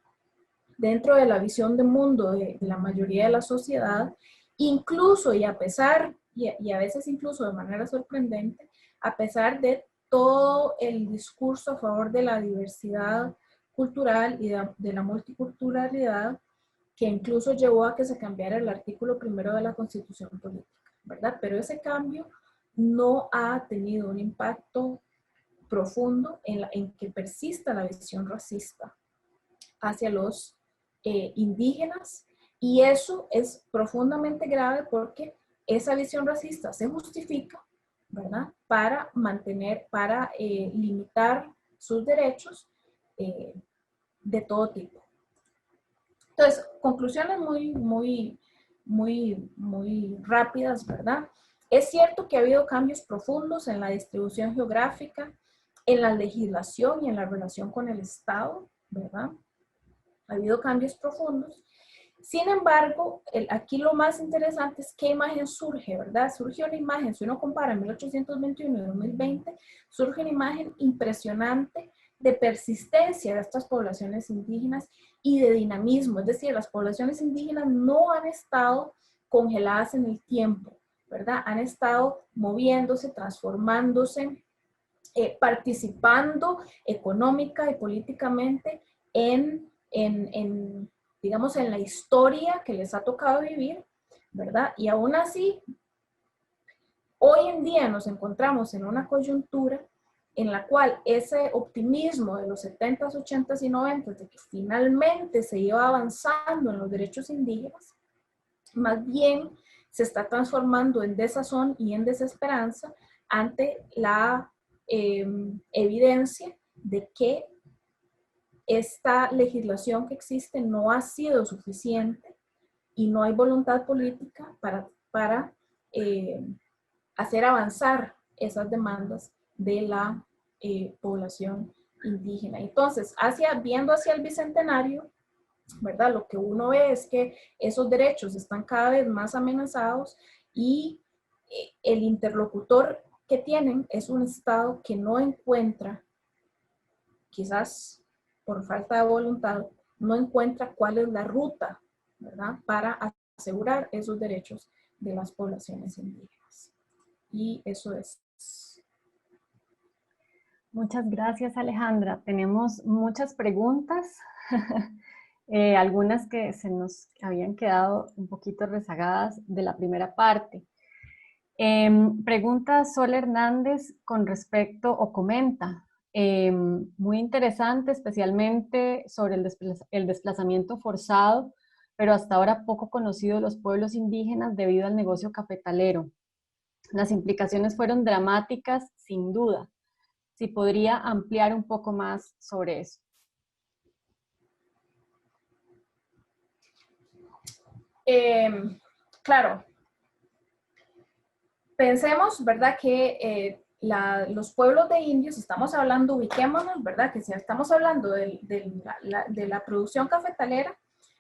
dentro de la visión de mundo de la mayoría de la sociedad, incluso y a pesar, y a veces incluso de manera sorprendente, a pesar de todo el discurso a favor de la diversidad cultural y de la multiculturalidad, que incluso llevó a que se cambiara el artículo 1 de la Constitución Política, ¿verdad? Pero ese cambio no ha tenido un impacto profundo en que persista la visión racista hacia los indígenas, y eso es profundamente grave porque esa visión racista se justifica, ¿verdad?, para mantener, para limitar sus derechos de todo tipo. Entonces, conclusiones muy rápidas, ¿verdad? Es cierto que ha habido cambios profundos en la distribución geográfica, en la legislación y en la relación con el Estado, ¿verdad? Ha habido cambios profundos. Sin embargo, aquí lo más interesante es qué imagen surge, ¿verdad? Surge una imagen, si uno compara 1821 y 2020, surge una imagen impresionante de persistencia de estas poblaciones indígenas y de dinamismo, es decir, las poblaciones indígenas no han estado congeladas en el tiempo, ¿verdad? Han estado moviéndose, transformándose, participando económica y políticamente digamos, en la historia que les ha tocado vivir, ¿verdad? Y aún así, hoy en día nos encontramos en una coyuntura en la cual ese optimismo de los 70s, 80s y 90s, de que finalmente se iba avanzando en los derechos indígenas, más bien se está transformando en desazón y en desesperanza ante la evidencia de que esta legislación que existe no ha sido suficiente y no hay voluntad política para hacer avanzar esas demandas de la población indígena. Entonces, viendo hacia el Bicentenario, ¿verdad? Lo que uno ve es que esos derechos están cada vez más amenazados y el interlocutor que tienen es un Estado que no encuentra, quizás por falta de voluntad, no encuentra cuál es la ruta, ¿verdad?, para asegurar esos derechos de las poblaciones indígenas. Y eso es. Muchas gracias, Alejandra. Tenemos muchas preguntas, algunas que se nos habían quedado un poquito rezagadas de la primera parte. Pregunta Sol Hernández con respecto, o comenta, muy interesante, especialmente sobre el desplazamiento forzado, pero hasta ahora poco conocido de los pueblos indígenas debido al negocio cafetalero. Las implicaciones fueron dramáticas, sin duda. Si podría ampliar un poco más sobre eso. Claro. Pensemos, ¿verdad?, que los pueblos de indios, estamos hablando, ubiquémonos, ¿verdad?, que si estamos hablando de la producción cafetalera,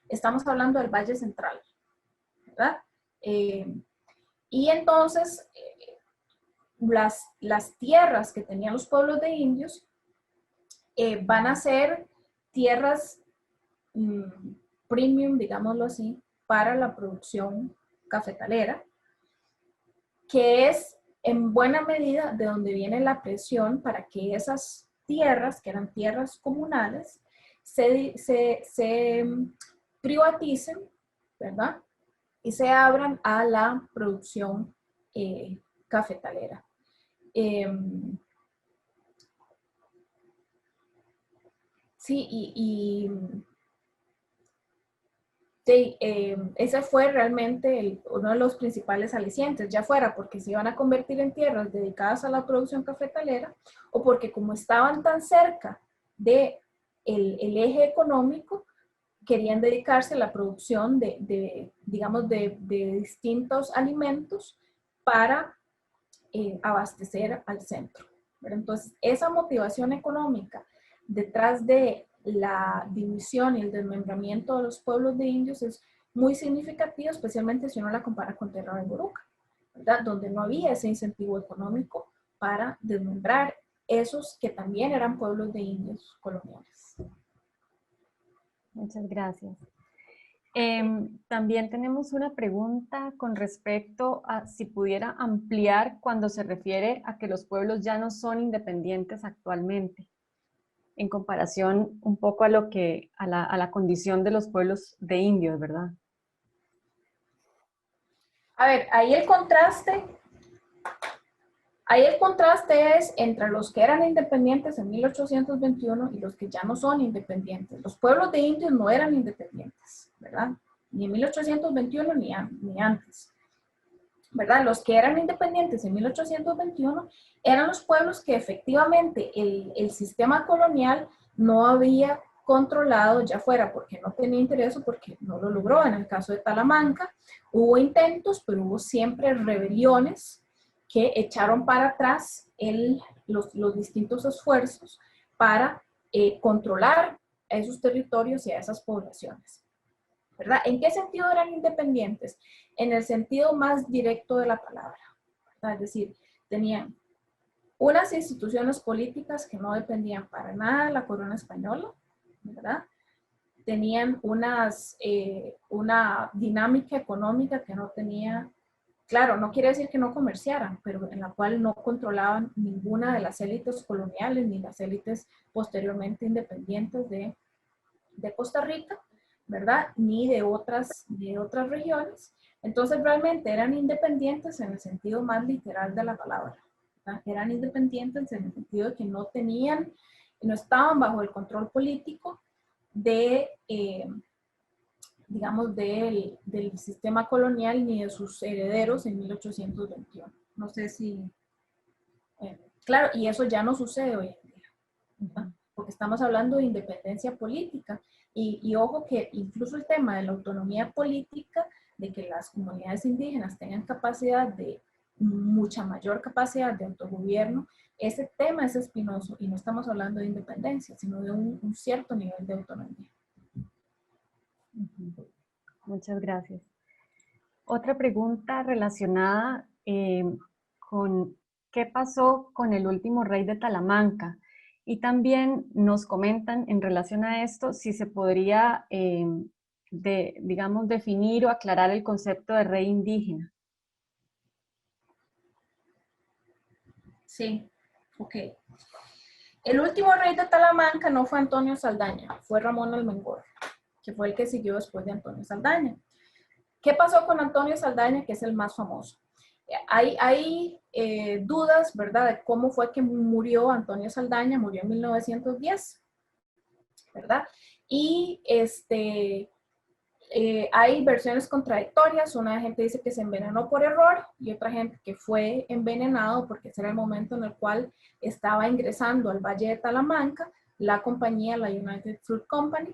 estamos hablando del Valle Central, ¿verdad? Y entonces, las tierras que tenían los pueblos de indios van a ser tierras premium, digámoslo así, para la producción cafetalera, que es en buena medida de donde viene la presión para que esas tierras, que eran tierras comunales, se privaticen, ¿verdad? Y se abran a la producción cafetalera. Sí, ese fue realmente uno de los principales alicientes, ya fuera porque se iban a convertir en tierras dedicadas a la producción cafetalera o porque como estaban tan cerca del eje económico, querían dedicarse a la producción digamos, de distintos alimentos para abastecer al centro. ¿Verdad? Entonces, esa motivación económica detrás de la división y el desmembramiento de los pueblos de indios es muy significativa, especialmente si uno la compara con Tierra de Boruca, ¿verdad?, donde no había ese incentivo económico para desmembrar esos que también eran pueblos de indios coloniales. Muchas gracias. También tenemos una pregunta con respecto a si pudiera ampliar cuando se refiere a que los pueblos ya no son independientes actualmente, en comparación un poco a la condición de los pueblos de indios, ¿verdad? A ver, ahí el contraste es entre los que eran independientes en 1821 y los que ya no son independientes. Los pueblos de indios no eran independientes, ¿verdad? Ni en 1821 ni antes, ¿verdad? Los que eran independientes en 1821 eran los pueblos que efectivamente el sistema colonial no había controlado, ya fuera porque no tenía interés o porque no lo logró. En el caso de Talamanca hubo intentos, pero hubo siempre rebeliones que echaron para atrás los distintos esfuerzos para controlar a esos territorios y a esas poblaciones. ¿verdad? ¿En qué sentido eran independientes? En el sentido más directo de la palabra, ¿verdad? Es decir, tenían unas instituciones políticas que no dependían para nada de la corona española, ¿verdad? Tenían una dinámica económica que no tenía, claro, no quiere decir que no comerciaran, pero en la cual no controlaban ninguna de las élites coloniales ni las élites posteriormente independientes de Costa Rica, ¿verdad? Ni de otras regiones. Entonces realmente eran independientes en el sentido más literal de la palabra, ¿verdad? Eran independientes en el sentido de que no estaban bajo el control político digamos, del sistema colonial ni de sus herederos en 1821. No sé si... claro, y eso ya no sucede hoy en día, ¿verdad? Porque estamos hablando de independencia política. Y ojo que incluso el tema de la autonomía política, de que las comunidades indígenas tengan mucha mayor capacidad de autogobierno, ese tema es espinoso y no estamos hablando de independencia, sino de un cierto nivel de autonomía. Muchas gracias. Otra pregunta relacionada con qué pasó con el último rey de Talamanca. Y también nos comentan en relación a esto si se podría, digamos, definir o aclarar el concepto de rey indígena. Sí, ok. El último rey de Talamanca no fue Antonio Saldaña, fue Ramón Almengor, que fue el que siguió después de Antonio Saldaña. ¿Qué pasó con Antonio Saldaña, que es el más famoso? Hay dudas, ¿verdad?, de cómo fue que murió Antonio Saldaña. Murió en 1910, ¿verdad? Y hay versiones contradictorias. Una gente dice que se envenenó por error y otra gente que fue envenenado porque ese era el momento en el cual estaba ingresando al Valle de Talamanca la compañía, la United Fruit Company,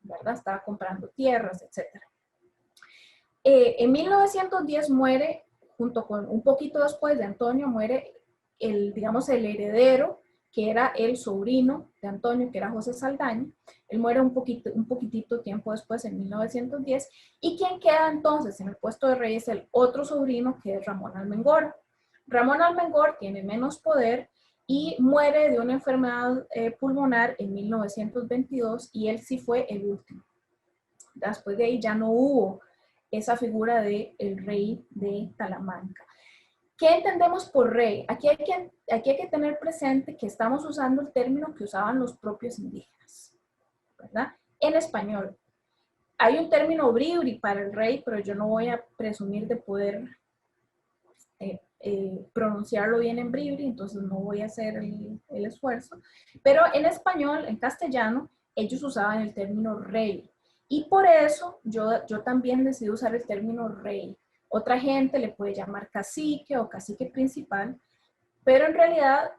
¿verdad? Estaba comprando tierras, etc. En 1910 muere, junto con un poquito después de Antonio, muere digamos, el heredero, que era el sobrino de Antonio, que era José Saldaña. Él muere un poquitito tiempo después, en 1910, y quien queda entonces en el puesto de rey es el otro sobrino, que es Ramón Almengor. Ramón Almengor tiene menos poder y muere de una enfermedad pulmonar en 1922, y él sí fue el último. Después de ahí ya no hubo esa figura del rey de Talamanca. ¿Qué entendemos por rey? Aquí hay que tener presente que estamos usando el término que usaban los propios indígenas, ¿verdad? En español. Hay un término bribri para el rey, pero yo no voy a presumir de poder pronunciarlo bien en bribri, entonces no voy a hacer el esfuerzo. Pero en español, en castellano, ellos usaban el término rey. Y por eso yo también decidí usar el término rey. Otra gente le puede llamar cacique o cacique principal, pero en realidad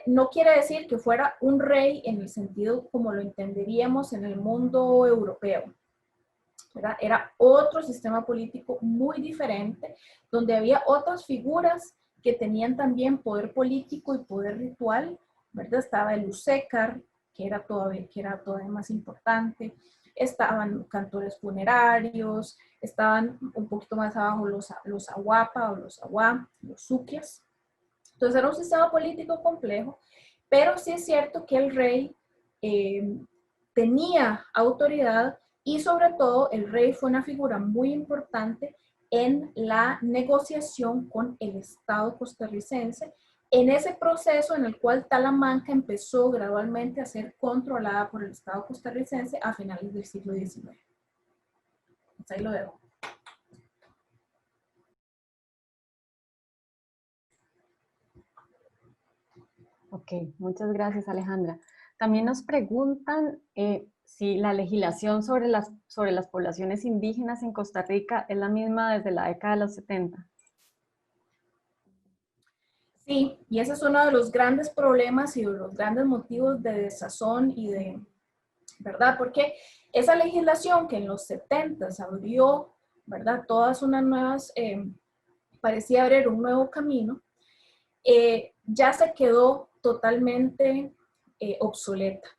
no quiere decir que fuera un rey en el sentido como lo entenderíamos en el mundo europeo, ¿verdad? Era otro sistema político muy diferente, donde había otras figuras que tenían también poder político y poder ritual, ¿verdad? Estaba el usécar, que era todavía más importante. Estaban cantores funerarios, estaban un poquito más abajo los aguapa o los aguá, los suquias. Entonces era un sistema político complejo, pero sí es cierto que el rey tenía autoridad, y sobre todo el rey fue una figura muy importante en la negociación con el Estado costarricense, en ese proceso en el cual Talamanca empezó gradualmente a ser controlada por el Estado costarricense a finales del siglo XIX. Pues ahí lo dejo. Ok, muchas gracias, Alejandra. También nos preguntan si la legislación sobre las poblaciones indígenas en Costa Rica es la misma desde la década de los 70. Sí, y ese es uno de los grandes problemas y de los grandes motivos de desazón y de, ¿verdad? Porque esa legislación que en los 70 abrió, ¿verdad?, todas unas nuevas, parecía abrir un nuevo camino, ya se quedó totalmente obsoleta.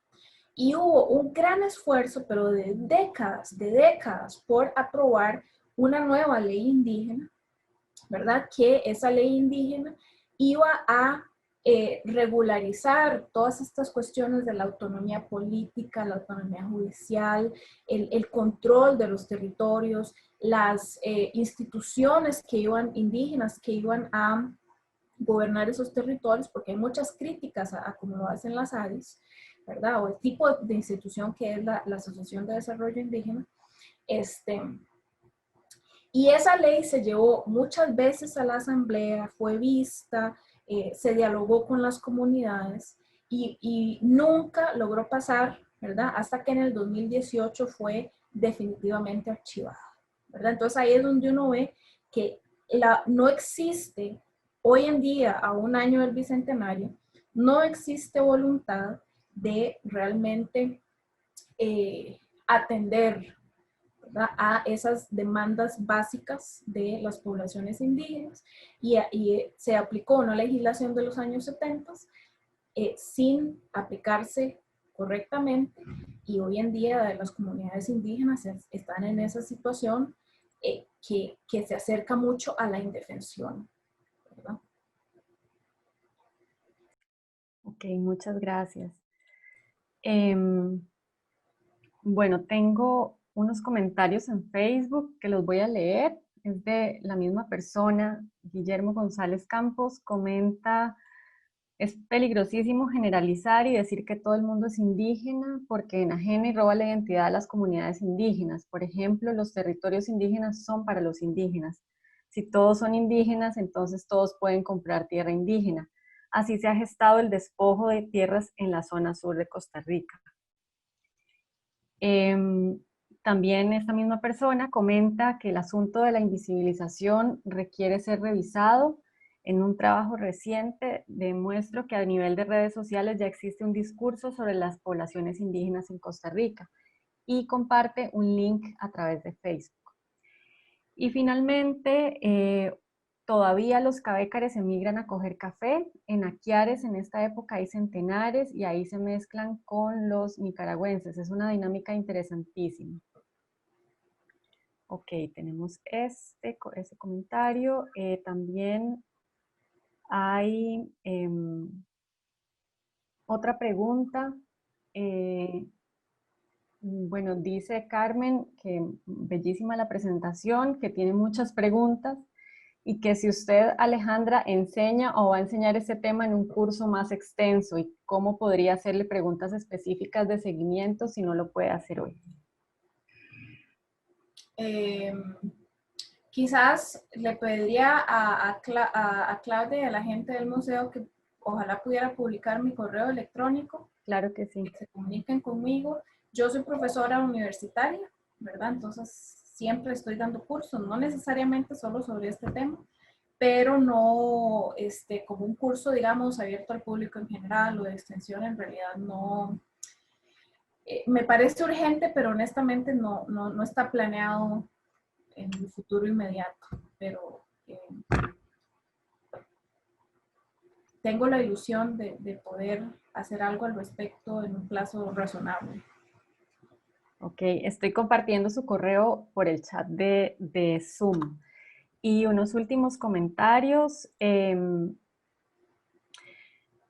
Y hubo un gran esfuerzo, pero de décadas, por aprobar una nueva ley indígena, ¿verdad? Que esa ley indígena iba a regularizar todas estas cuestiones de la autonomía política, la autonomía judicial, el control de los territorios, las instituciones que iban, indígenas que iban a gobernar esos territorios, porque hay muchas críticas a cómo lo hacen las ADIs, ¿verdad? O el tipo de institución que es la Asociación de Desarrollo Indígena. Y esa ley se llevó muchas veces a la asamblea, fue vista, se dialogó con las comunidades y nunca logró pasar, ¿verdad? Hasta que en el 2018 fue definitivamente archivada, ¿verdad? Entonces ahí es donde uno ve que no existe, hoy en día, a un año del Bicentenario, no existe voluntad de realmente atender, ¿verdad?, a esas demandas básicas de las poblaciones indígenas y se aplicó una legislación de los años 70 sin aplicarse correctamente y hoy en día las comunidades indígenas están en esa situación que se acerca mucho a la indefensión, ¿verdad? Ok, muchas gracias. Bueno, tengo unos comentarios en Facebook que los voy a leer. Es de la misma persona, Guillermo González Campos, comenta: es peligrosísimo generalizar y decir que todo el mundo es indígena porque enajena y roba la identidad de las comunidades indígenas. Por ejemplo, los territorios indígenas son para los indígenas. Si todos son indígenas, entonces todos pueden comprar tierra indígena. Así se ha gestado el despojo de tierras en la zona sur de Costa Rica. También esta misma persona comenta que el asunto de la invisibilización requiere ser revisado. En un trabajo reciente demuestro que a nivel de redes sociales ya existe un discurso sobre las poblaciones indígenas en Costa Rica y comparte un link a través de Facebook. Y finalmente, todavía los cabécares emigran a coger café. En Aquiares en esta época hay centenares y ahí se mezclan con los nicaragüenses. Es una dinámica interesantísima. Ok, tenemos ese comentario. También hay otra pregunta. Bueno, dice Carmen que bellísima la presentación, que tiene muchas preguntas y que si usted, Alejandra, enseña o va a enseñar este tema en un curso más extenso y cómo podría hacerle preguntas específicas de seguimiento si no lo puede hacer hoy. Quizás le pediría a Claudia y a la gente del museo que ojalá pudiera publicar mi correo electrónico. Claro que sí. Que se comuniquen conmigo. Yo soy profesora universitaria, ¿verdad? Entonces siempre estoy dando cursos, no necesariamente solo sobre este tema, pero no como un curso, digamos, abierto al público en general o de extensión, en realidad no. Me parece urgente, pero honestamente no está planeado en el futuro inmediato, pero tengo la ilusión de poder hacer algo al respecto en un plazo razonable. Ok, estoy compartiendo su correo por el chat de Zoom. Y unos últimos comentarios.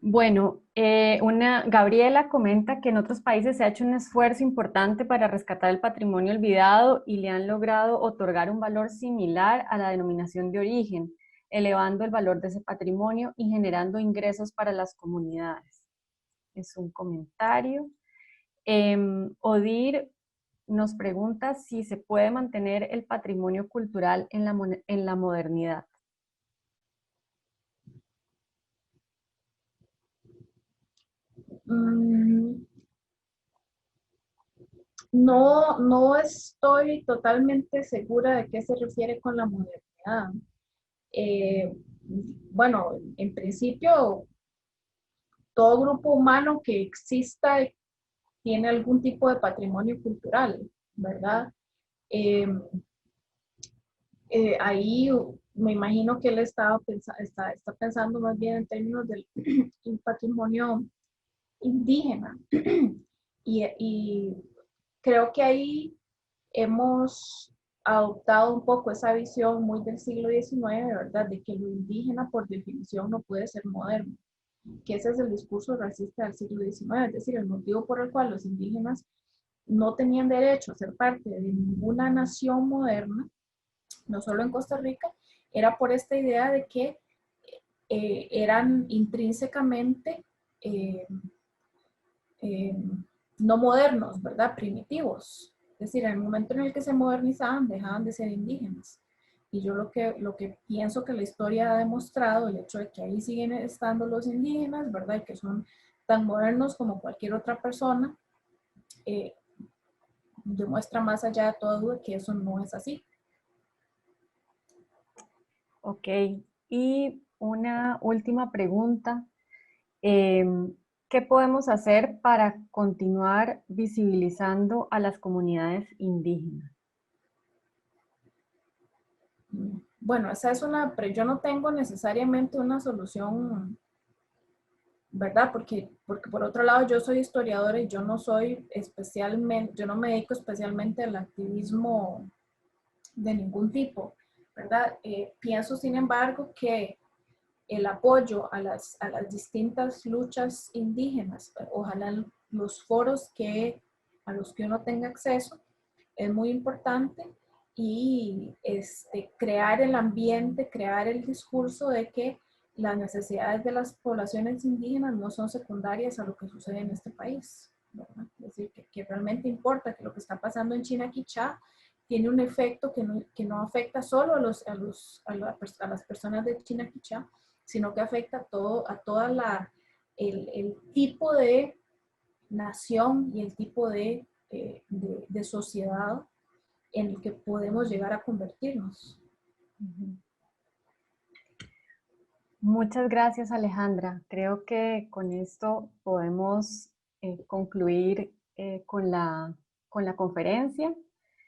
Bueno, Gabriela comenta que en otros países se ha hecho un esfuerzo importante para rescatar el patrimonio olvidado y le han logrado otorgar un valor similar a la denominación de origen, elevando el valor de ese patrimonio y generando ingresos para las comunidades. Es un comentario. Odir nos pregunta si se puede mantener el patrimonio cultural en la modernidad. No estoy totalmente segura de qué se refiere con la modernidad. Bueno, en principio, todo grupo humano que exista tiene algún tipo de patrimonio cultural, ¿verdad? Ahí me imagino que él está pensando más bien en términos del patrimonio indígena. y creo que ahí hemos adoptado un poco esa visión muy del siglo XIX, ¿verdad? De que lo indígena por definición no puede ser moderno, que ese es el discurso racista del siglo XIX, es decir, el motivo por el cual los indígenas no tenían derecho a ser parte de ninguna nación moderna, no solo en Costa Rica, era por esta idea de que eran intrínsecamente no modernos, ¿verdad? Primitivos. Es decir, en el momento en el que se modernizaban, dejaban de ser indígenas. Y yo lo que pienso que la historia ha demostrado, el hecho de que ahí siguen estando los indígenas, ¿verdad? Y que son tan modernos como cualquier otra persona, demuestra más allá de toda duda que eso no es así. Ok, y una última pregunta. ¿Qué podemos hacer para continuar visibilizando a las comunidades indígenas? Bueno, esa es pero yo no tengo necesariamente una solución, ¿verdad? Porque por otro lado yo soy historiadora y yo no soy especialmente, yo no me dedico especialmente al activismo de ningún tipo, ¿verdad? Pienso, sin embargo, que el apoyo a las distintas luchas indígenas, ojalá los foros a los que uno tenga acceso, es muy importante y crear el ambiente, crear el discurso de que las necesidades de las poblaciones indígenas no son secundarias a lo que sucede en este país, ¿verdad? Es decir, que realmente importa, que lo que está pasando en Chinaquichá tiene un efecto que no afecta solo a las personas de Chinaquichá, sino que afecta a toda el tipo de nación y el tipo de sociedad en el que podemos llegar a convertirnos. Muchas gracias, Alejandra. Creo que con esto podemos concluir con la conferencia.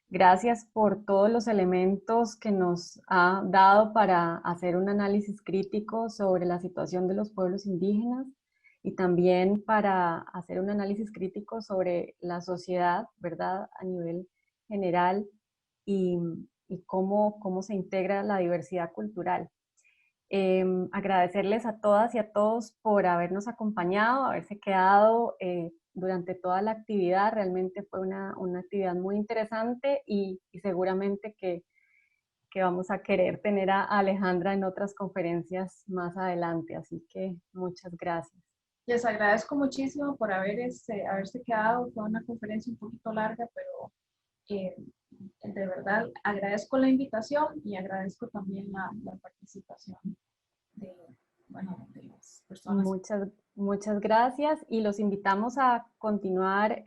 Gracias por todos los elementos que nos ha dado para hacer un análisis crítico sobre la situación de los pueblos indígenas y también para hacer un análisis crítico sobre la sociedad, ¿verdad?, a nivel general y cómo se integra la diversidad cultural. Agradecerles a todas y a todos por habernos acompañado, haberse quedado durante toda la actividad. Realmente fue una actividad muy interesante y seguramente que vamos a querer tener a Alejandra en otras conferencias más adelante. Así que muchas gracias. Les agradezco muchísimo por haberse quedado. Fue una conferencia un poquito larga, pero de verdad agradezco la invitación y agradezco también la participación de las personas. Muchas gracias y los invitamos a continuar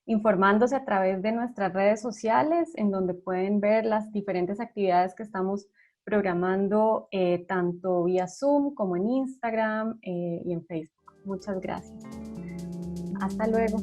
informándose a través de nuestras redes sociales, en donde pueden ver las diferentes actividades que estamos programando tanto vía Zoom como en Instagram y en Facebook. Muchas gracias. Hasta luego.